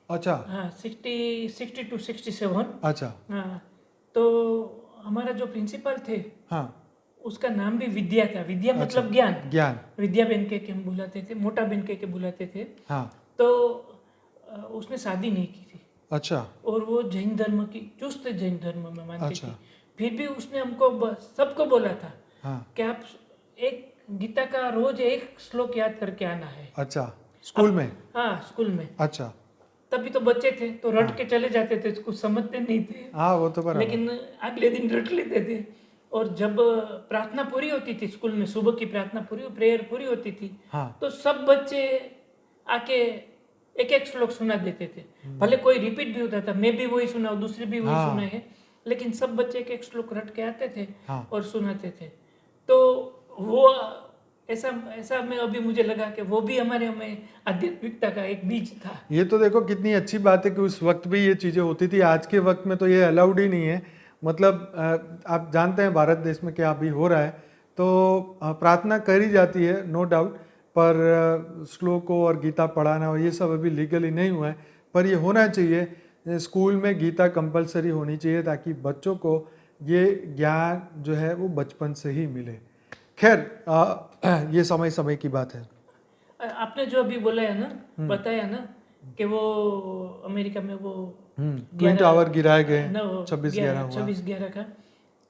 अच्छा। हाँ, 60 to 67। अच्छा। हाँ, तो हमारा जो प्रिंसिपल थे, हाँ, उसका नाम भी विद्या था। विद्या अच्छा, मतलब ज्ञान। ज्ञान। विद्या बेन के हम बुलाते थे, मोटा बेन के बुलाते थे। हाँ। तो उसने शादी नहीं की थी। अच्छा। और वो जैन धर्म की, चुस्त जैन धर्म में मानती अच्छा। थी। फिर भी उसने हमको सबको बोला था हाँ। कि आप एक गीता का रोज एक श्लोक याद करके आना है। अच्छा, स्कूल में? हाँ, स्कूल में। अच्छा। तभी तो बच्चे थे तो रट के चले जाते थे, कुछ समझते नहीं थे। हाँ, वो तो बराबर। लेकिन अगले दिन रट लेते थे। और जब प्रार्थना पूरी होती थी स्कूल में, सुबह की प्रार्थना पूरी, प्रेयर पूरी होती थी, हाँ। तो सब बच्चे आके एक एक श्लोक सुना देते थे। भले कोई रिपीट भी होता था, मैं भी वही सुना, दूसरे भी वही सुना है, लेकिन सब बच्चे एक एक श्लोक रट के आते थे और सुनाते थे। तो वो ऐसा में अभी मुझे लगा कि वो भी हमें आध्यात्मिकता का एक बीज था। ये तो देखो कितनी अच्छी बात है कि उस वक्त भी ये चीज़ें होती थी। आज के वक्त में तो ये अलाउड ही नहीं है। मतलब आप जानते हैं भारत देश में क्या अभी हो रहा है, तो प्रार्थना करी जाती है नो डाउट, पर श्लोकों और गीता पढ़ाना और ये सब अभी लीगली नहीं हुआ है, पर ये होना चाहिए। स्कूल में गीता कंपलसरी होनी चाहिए ताकि बच्चों को ये ज्ञान जो है वो बचपन से ही मिले। खैर ये समय समय की बात है। आपने जो अभी बोला है ना, बताया ना कि वो अमेरिका में वो ट्विन टावर गिराए गए 26/11 का,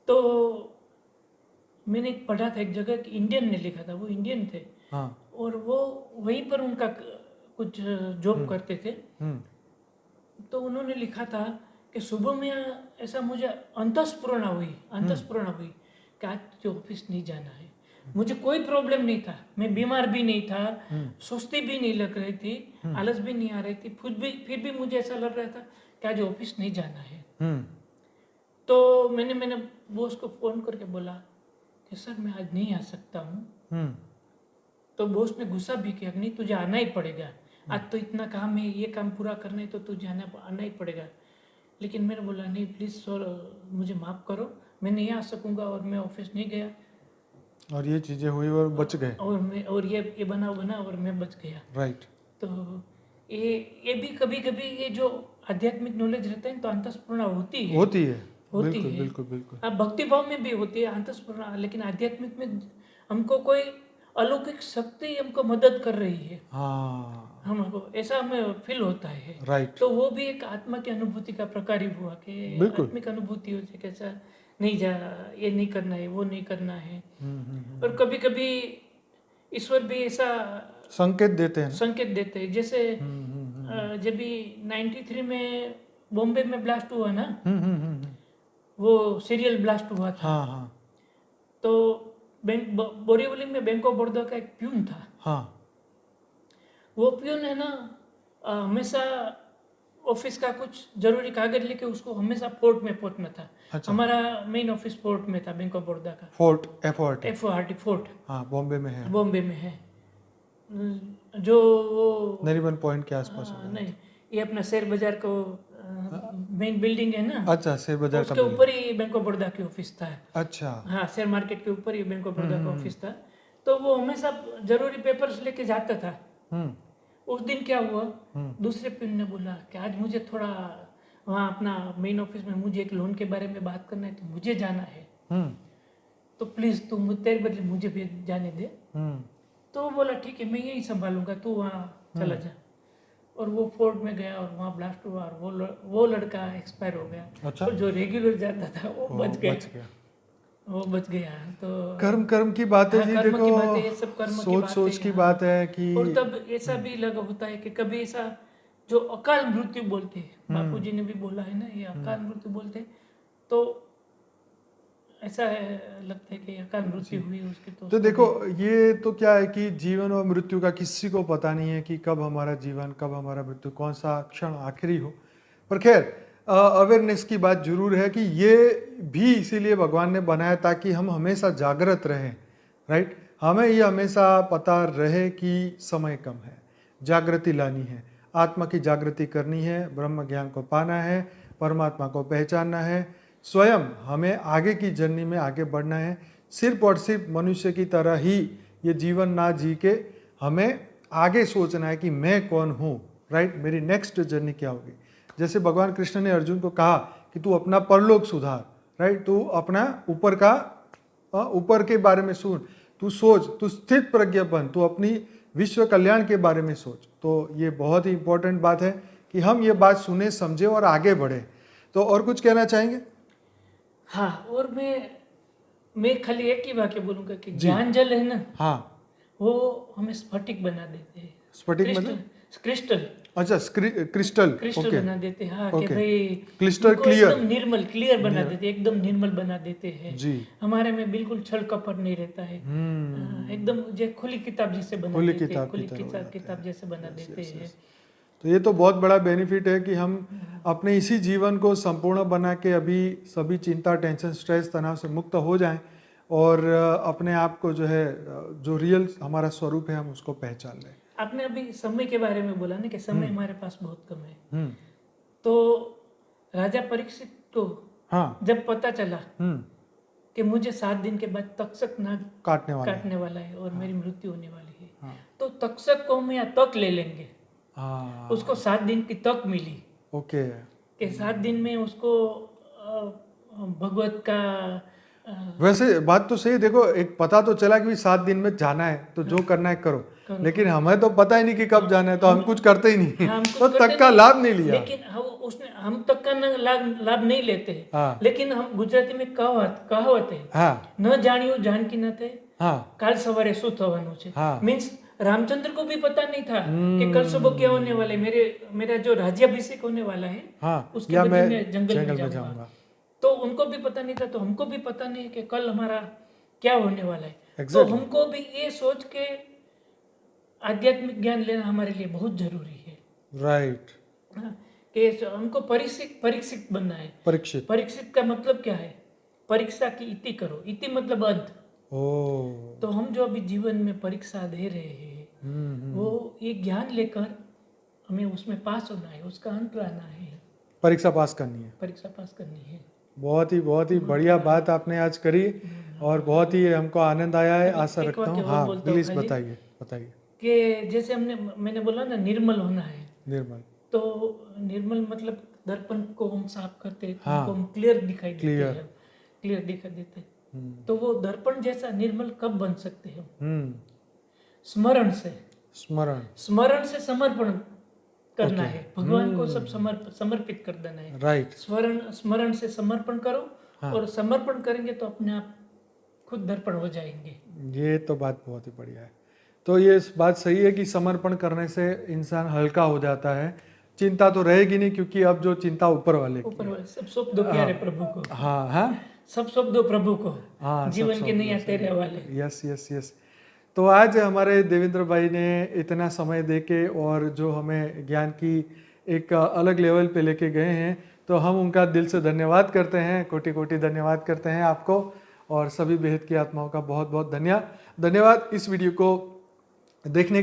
तो मैंने पढ़ा था एक जगह कि इंडियन ने लिखा था, वो इंडियन थे। हाँ। और वो वहीं पर उनका कुछ जॉब करते थे। तो उन्होंने लिखा था कि सुबह में ऐसा मुझे अंतस्फुरणा हुई कि आज जो ऑफिस नहीं जाना है। मुझे कोई प्रॉब्लम नहीं था, मैं बीमार भी नहीं था, सुस्ती भी नहीं लग रही थी, आलस भी नहीं आ रही थी, फिर भी मुझे ऐसा लग रहा था कि आज ऑफिस नहीं जाना है। तो मैंने बॉस को फोन करके बोला कि सर मैं आज नहीं आ सकता हूँ। तो बॉस ने गुस्सा भी किया, नहीं तुझे आना ही पड़ेगा, आज तो इतना काम है, ये काम पूरा करना है तो तुझे आना ही पड़ेगा। लेकिन मैंने बोला नहीं प्लीज़ सर मुझे माफ़ करो, मैं नहीं आ सकूँगा, और मैं ऑफिस नहीं गया। और ये चीज़ें हुई और बच गए। और ये बना और मैं बच गया। राइट। तो ये भी कभी कभी ये जो आध्यात्मिक नॉलेज रहता है तो अंतस्फुरणा होती है। बिल्कुल बिल्कुल बिल्कुल। अब भक्ति भाव में भी होती है अंतस्फुरणा, लेकिन आध्यात्मिक में हमको कोई अलौकिक शक्ति हमको मदद कर रही है। हाँ, हमको ऐसा हमें फील होता है। राइट। तो वो भी एक आत्मा की अनुभूति का प्रकार ही हुआ कि बिल्कुल। आत्मिक अनुभूति हो जाए, कैसा नहीं जा, ये नहीं करना है, वो नहीं करना है। और कभी कभी ईश्वर भी ऐसा संकेत देते हैं। जैसे जब भी 93 में बॉम्बे में ब्लास्ट हुआ ना, वो सीरियल ब्लास्ट हुआ था। हाँ। तो बोरीवली में बैंक ऑफ बड़ौदा का एक प्यून था। हाँ। वो प्यून है ना, हमेशा ऑफिस का कुछ जरूरी कागज लेके उसको हमेशा फोर्ट में पहुंचना था। अच्छा। हमारा मेन ऑफिस फोर्ट में था, बैंक ऑफ बड़ौदा का। Fort FORT fort. हाँ, बॉम्बे में है। जो वो नरीमन पॉइंट के आसपास नहीं, ये अपना शेयर बाजार को मेन बिल्डिंग है ना। अच्छा, शेयर बाजार उसके ऊपर ही बैंक ऑफ बड़ौदा की ऑफिस था। अच्छा। हाँ, शेयर मार्केट के ऊपर ही बैंक ऑफ बड़ौदा का ऑफिस था। तो वो हमेशा जरूरी पेपर्स लेके जाता था। उस दिन क्या हुआ, दूसरे पिन ने बोला कि आज मुझे थोड़ा वहाँ अपना मेन ऑफिस में मुझे एक लोन के बारे में बात करना है, तो मुझे जाना है। तो प्लीज तुम तेरे बदले मुझे भी जाने दे। तो वो बोला ठीक है, मैं यही संभालूंगा, तू वहाँ चला जा। और वो फोर्ट में गया और वहाँ ब्लास्ट हुआ और वो लड़का एक्सपायर हो गया। अच्छा। और जो रेगुलर जाता था वो बच गया। तो कर्म की बात है जी। कर्म देखो, की बात है, ये सब कर्म की बात है। सोच की बात है कि और तब ऐसा भी लगा होता है कि कभी ऐसा जो अकाल मृत्यु बोलते हैं, बापूजी ने भी बोला है ना, ये अकाल मृत्यु बोलते हैं, तो ऐसा लगता है कि अकाल मृत्यु हुई उसकी। तो देखो, ये तो क्या है कि जीवन और मृत्यु का किसी को पता नहीं है कि कब हमारा जीवन, कब हमारा मृत्यु, कौन सा क्षण आखिरी हो। पर खैर, अवेयरनेस की बात जरूर है कि ये भी इसीलिए भगवान ने बनाया ताकि हम हमेशा जागृत रहें। राइट। हमें ये हमेशा पता रहे कि समय कम है, जागृति लानी है, आत्मा की जागृति करनी है, ब्रह्म ज्ञान को पाना है, परमात्मा को पहचानना है, स्वयं हमें आगे की जर्नी में आगे बढ़ना है। सिर्फ और सिर्फ मनुष्य की तरह ही ये जीवन ना जी के हमें आगे सोचना है कि मैं कौन हूँ। राइट। मेरी नेक्स्ट जर्नी क्या होगी। जैसे भगवान कृष्ण ने अर्जुन को कहा कि तू अपना परलोक सुधार। राइट। तू अपना ऊपर के बारे में सुन, तू सोच, तू स्थित प्रज्ञ बन, तू अपनी विश्व कल्याण के बारे में सोच। तो ये बहुत ही इंपॉर्टेंट बात है कि हम ये बात सुने, समझे और आगे बढ़े। तो और कुछ कहना चाहेंगे? हाँ, और मैं खाली एक ही वाक्य बोलूंगा कि ज्ञान जल है ना, हाँ, वो हमें स्फटिक बना देते हैं। स्फटिक मतलब क्रिस्टल। अच्छा, क्रिस्टल बना देते हैं। हाँ, कि भाई क्रिस्टल क्लियर, एकदम निर्मल क्लियर बना देते हैं, एकदम निर्मल बना देते हैं जी। हमारे में बिल्कुल छल कपट नहीं रहता है। एकदम जो खुली किताब जैसे बना देते हैं, खुली किताब जैसे बना देते हैं। तो ये तो बहुत बड़ा बेनिफिट है कि हम अपने इसी जीवन को संपूर्ण बना के अभी सभी चिंता, टेंशन, स्ट्रेस, तनाव से मुक्त हो जाएं और अपने आप को जो है, जो रियल हमारा स्वरूप है, हम उसको पहचान लें। आपने अभी समय के बारे में बोला ना कि समय हमारे पास बहुत कम है। तो राजा परीक्षित को जब पता चला कि मुझे 7 दिन के बाद तक्षक नाग काटने वाला है और मेरी मृत्यु होने वाली है, तो तक्षक को हम यहाँ तक ले लेंगे। उसको 7 दिन की तक मिली। ओके। कि 7 दिन में उसको भगवत का वैसे बात तो सही। देखो, एक पता तो चला कि 7 दिन में जाना है तो जो करना है करो, लेकिन हमें तो पता ही नहीं कि कब जाना है, तो हम कुछ करते ही नहीं। तो तक का लाभ नहीं लिया। लेकिन हम तक का लाभ नहीं लेते हैं। लेकिन हम गुजराती में कहावत है, न जानियो जानकी न थे, काल सवारे શું થવાનું છે। मीन्स रामचंद्र को भी पता नहीं था कि कल सुबह क्या होने वाले, मेरा जो राज्याभिषेक होने वाला है उसके बदले में जंगल में जाऊंगा। तो उनको भी पता नहीं था, तो हमको भी पता नहीं कि कल हमारा क्या होने वाला है। तो Exactly. हमको भी ये सोच के आध्यात्मिक ज्ञान लेना हमारे लिए बहुत जरूरी है। राइट। हाँ, कि हमको परीक्षित बनना है। परीक्षित। परीक्षित का मतलब क्या है? परीक्षा की इति करो। इति मतलब अंत। ओ। तो हम जो अभी जीवन में परीक्षा दे रहे हैं वो ये ज्ञान लेकर हमें उसमें पास होना है, उसका अंत लाना है, परीक्षा पास करनी है। परीक्षा पास करनी है। बहुत ही बढ़िया बात आपने आज करी और बहुत ही हमको आनंद आया है। आशा एक रखता वाक्य हूँ। और हाँ बोलता हूँ प्लीज खाली। बताइए बताइए। कि जैसे मैंने बोला ना निर्मल होना है, निर्मल। तो निर्मल मतलब दर्पण को हम साफ करते हैं, हाँ। हमको हम क्लियर दिखाई देते Clear. हैं, क्लियर दिखाई देते हैं। तो वो दर्पण जैसा निर्मल कब बन सकते हैं? स्मरण से। स्मरण से समर्पण करना है, भगवान को सब समर्पित कर देना है। राइट। स्मरण से समर्पण करो। और समर्पण करेंगे तो अपने आप खुद दर्पण हो जाएंगे। ये तो बात बहुत ही बढ़िया है। तो ये बात सही है कि समर्पण करने से इंसान हल्का हो जाता है, चिंता तो रहेगी नहीं, क्योंकि अब जो चिंता ऊपर वाले की। सब सौंप दो प्यारे प्रभु को। हाँ हाँ, सब सौंप दो प्रभु को। हाँ, जीवन के नैया तेरे हवाले। Yes yes yes. तो आज हमारे देवेंद्र भाई ने इतना समय देके और जो हमें ज्ञान की एक अलग लेवल पे लेके गए हैं, तो हम उनका दिल से धन्यवाद करते हैं, कोटि कोटि धन्यवाद करते हैं आपको और सभी बेहद की आत्माओं का बहुत बहुत धन्यवाद इस वीडियो को देखने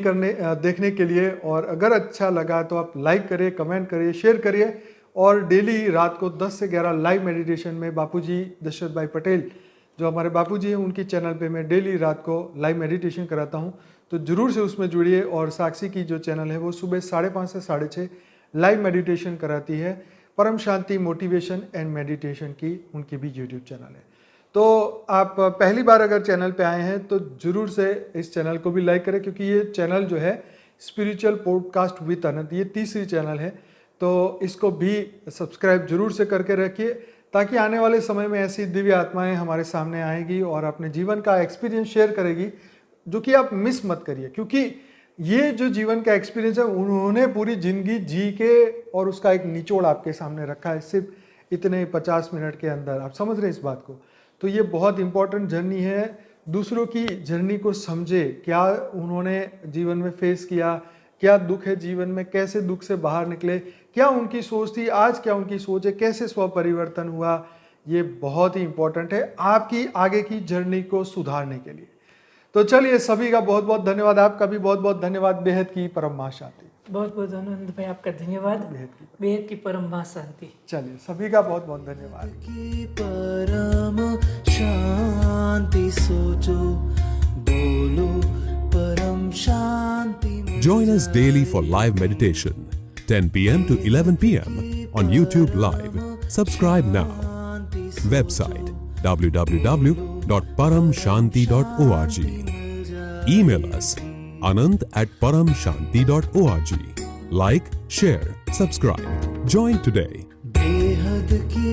के लिए। और अगर अच्छा लगा तो आप लाइक करिए, कमेंट करिए, शेयर करिए। और डेली रात को 10 से 11 लाइव मेडिटेशन में बापूजी दशरथ भाई पटेल जो हमारे बापूजी हैं उनकी चैनल पे मैं डेली रात को लाइव मेडिटेशन कराता हूँ, तो ज़रूर से उसमें जुड़िए। और साक्षी की जो चैनल है वो सुबह 5:30 से 6:30 लाइव मेडिटेशन कराती है। परम शांति मोटिवेशन एंड मेडिटेशन की उनकी भी यूट्यूब चैनल है। तो आप पहली बार अगर चैनल पे आए हैं तो ज़रूर से इस चैनल को भी लाइक करें, क्योंकि ये चैनल जो है स्पिरिचुअल पॉडकास्ट विद अनंत, ये तीसरी चैनल है, तो इसको भी सब्सक्राइब जरूर से करके रखिए, ताकि आने वाले समय में ऐसी दिव्य आत्माएं हमारे सामने आएगी और अपने जीवन का एक्सपीरियंस शेयर करेगी, जो कि आप मिस मत करिए। क्योंकि ये जो जीवन का एक्सपीरियंस है उन्होंने पूरी जिंदगी जी के और उसका एक निचोड़ आपके सामने रखा है सिर्फ इतने 50 मिनट के अंदर। आप समझ रहे हैं इस बात को? तो ये बहुत इंपॉर्टेंट जर्नी है। दूसरों की जर्नी को समझे, क्या उन्होंने जीवन में फेस किया, क्या दुख है जीवन में, कैसे दुख से बाहर निकले, क्या उनकी सोच थी, आज क्या उनकी सोच है, कैसे स्व परिवर्तन हुआ। ये बहुत ही इंपॉर्टेंट है आपकी आगे की जर्नी को सुधारने के लिए। तो चलिए, सभी का बहुत बहुत धन्यवाद, आपका भी बहुत बहुत धन्यवाद। बेहद की परम मां शांति। बहुत बहुत आनंद भाई, आपका धन्यवाद। बेहद की परम मां शांति। चलिए, सभी का बहुत बहुत धन्यवाद। की परम शांति सोचो, बोलो परम शांति। Join us daily for live meditation, 10 p.m. to 11 p.m. on YouTube Live. Subscribe now. Website www.paramshanti.org. Email us anant@paramshanti.org. Like, share, subscribe. Join today. बेहद की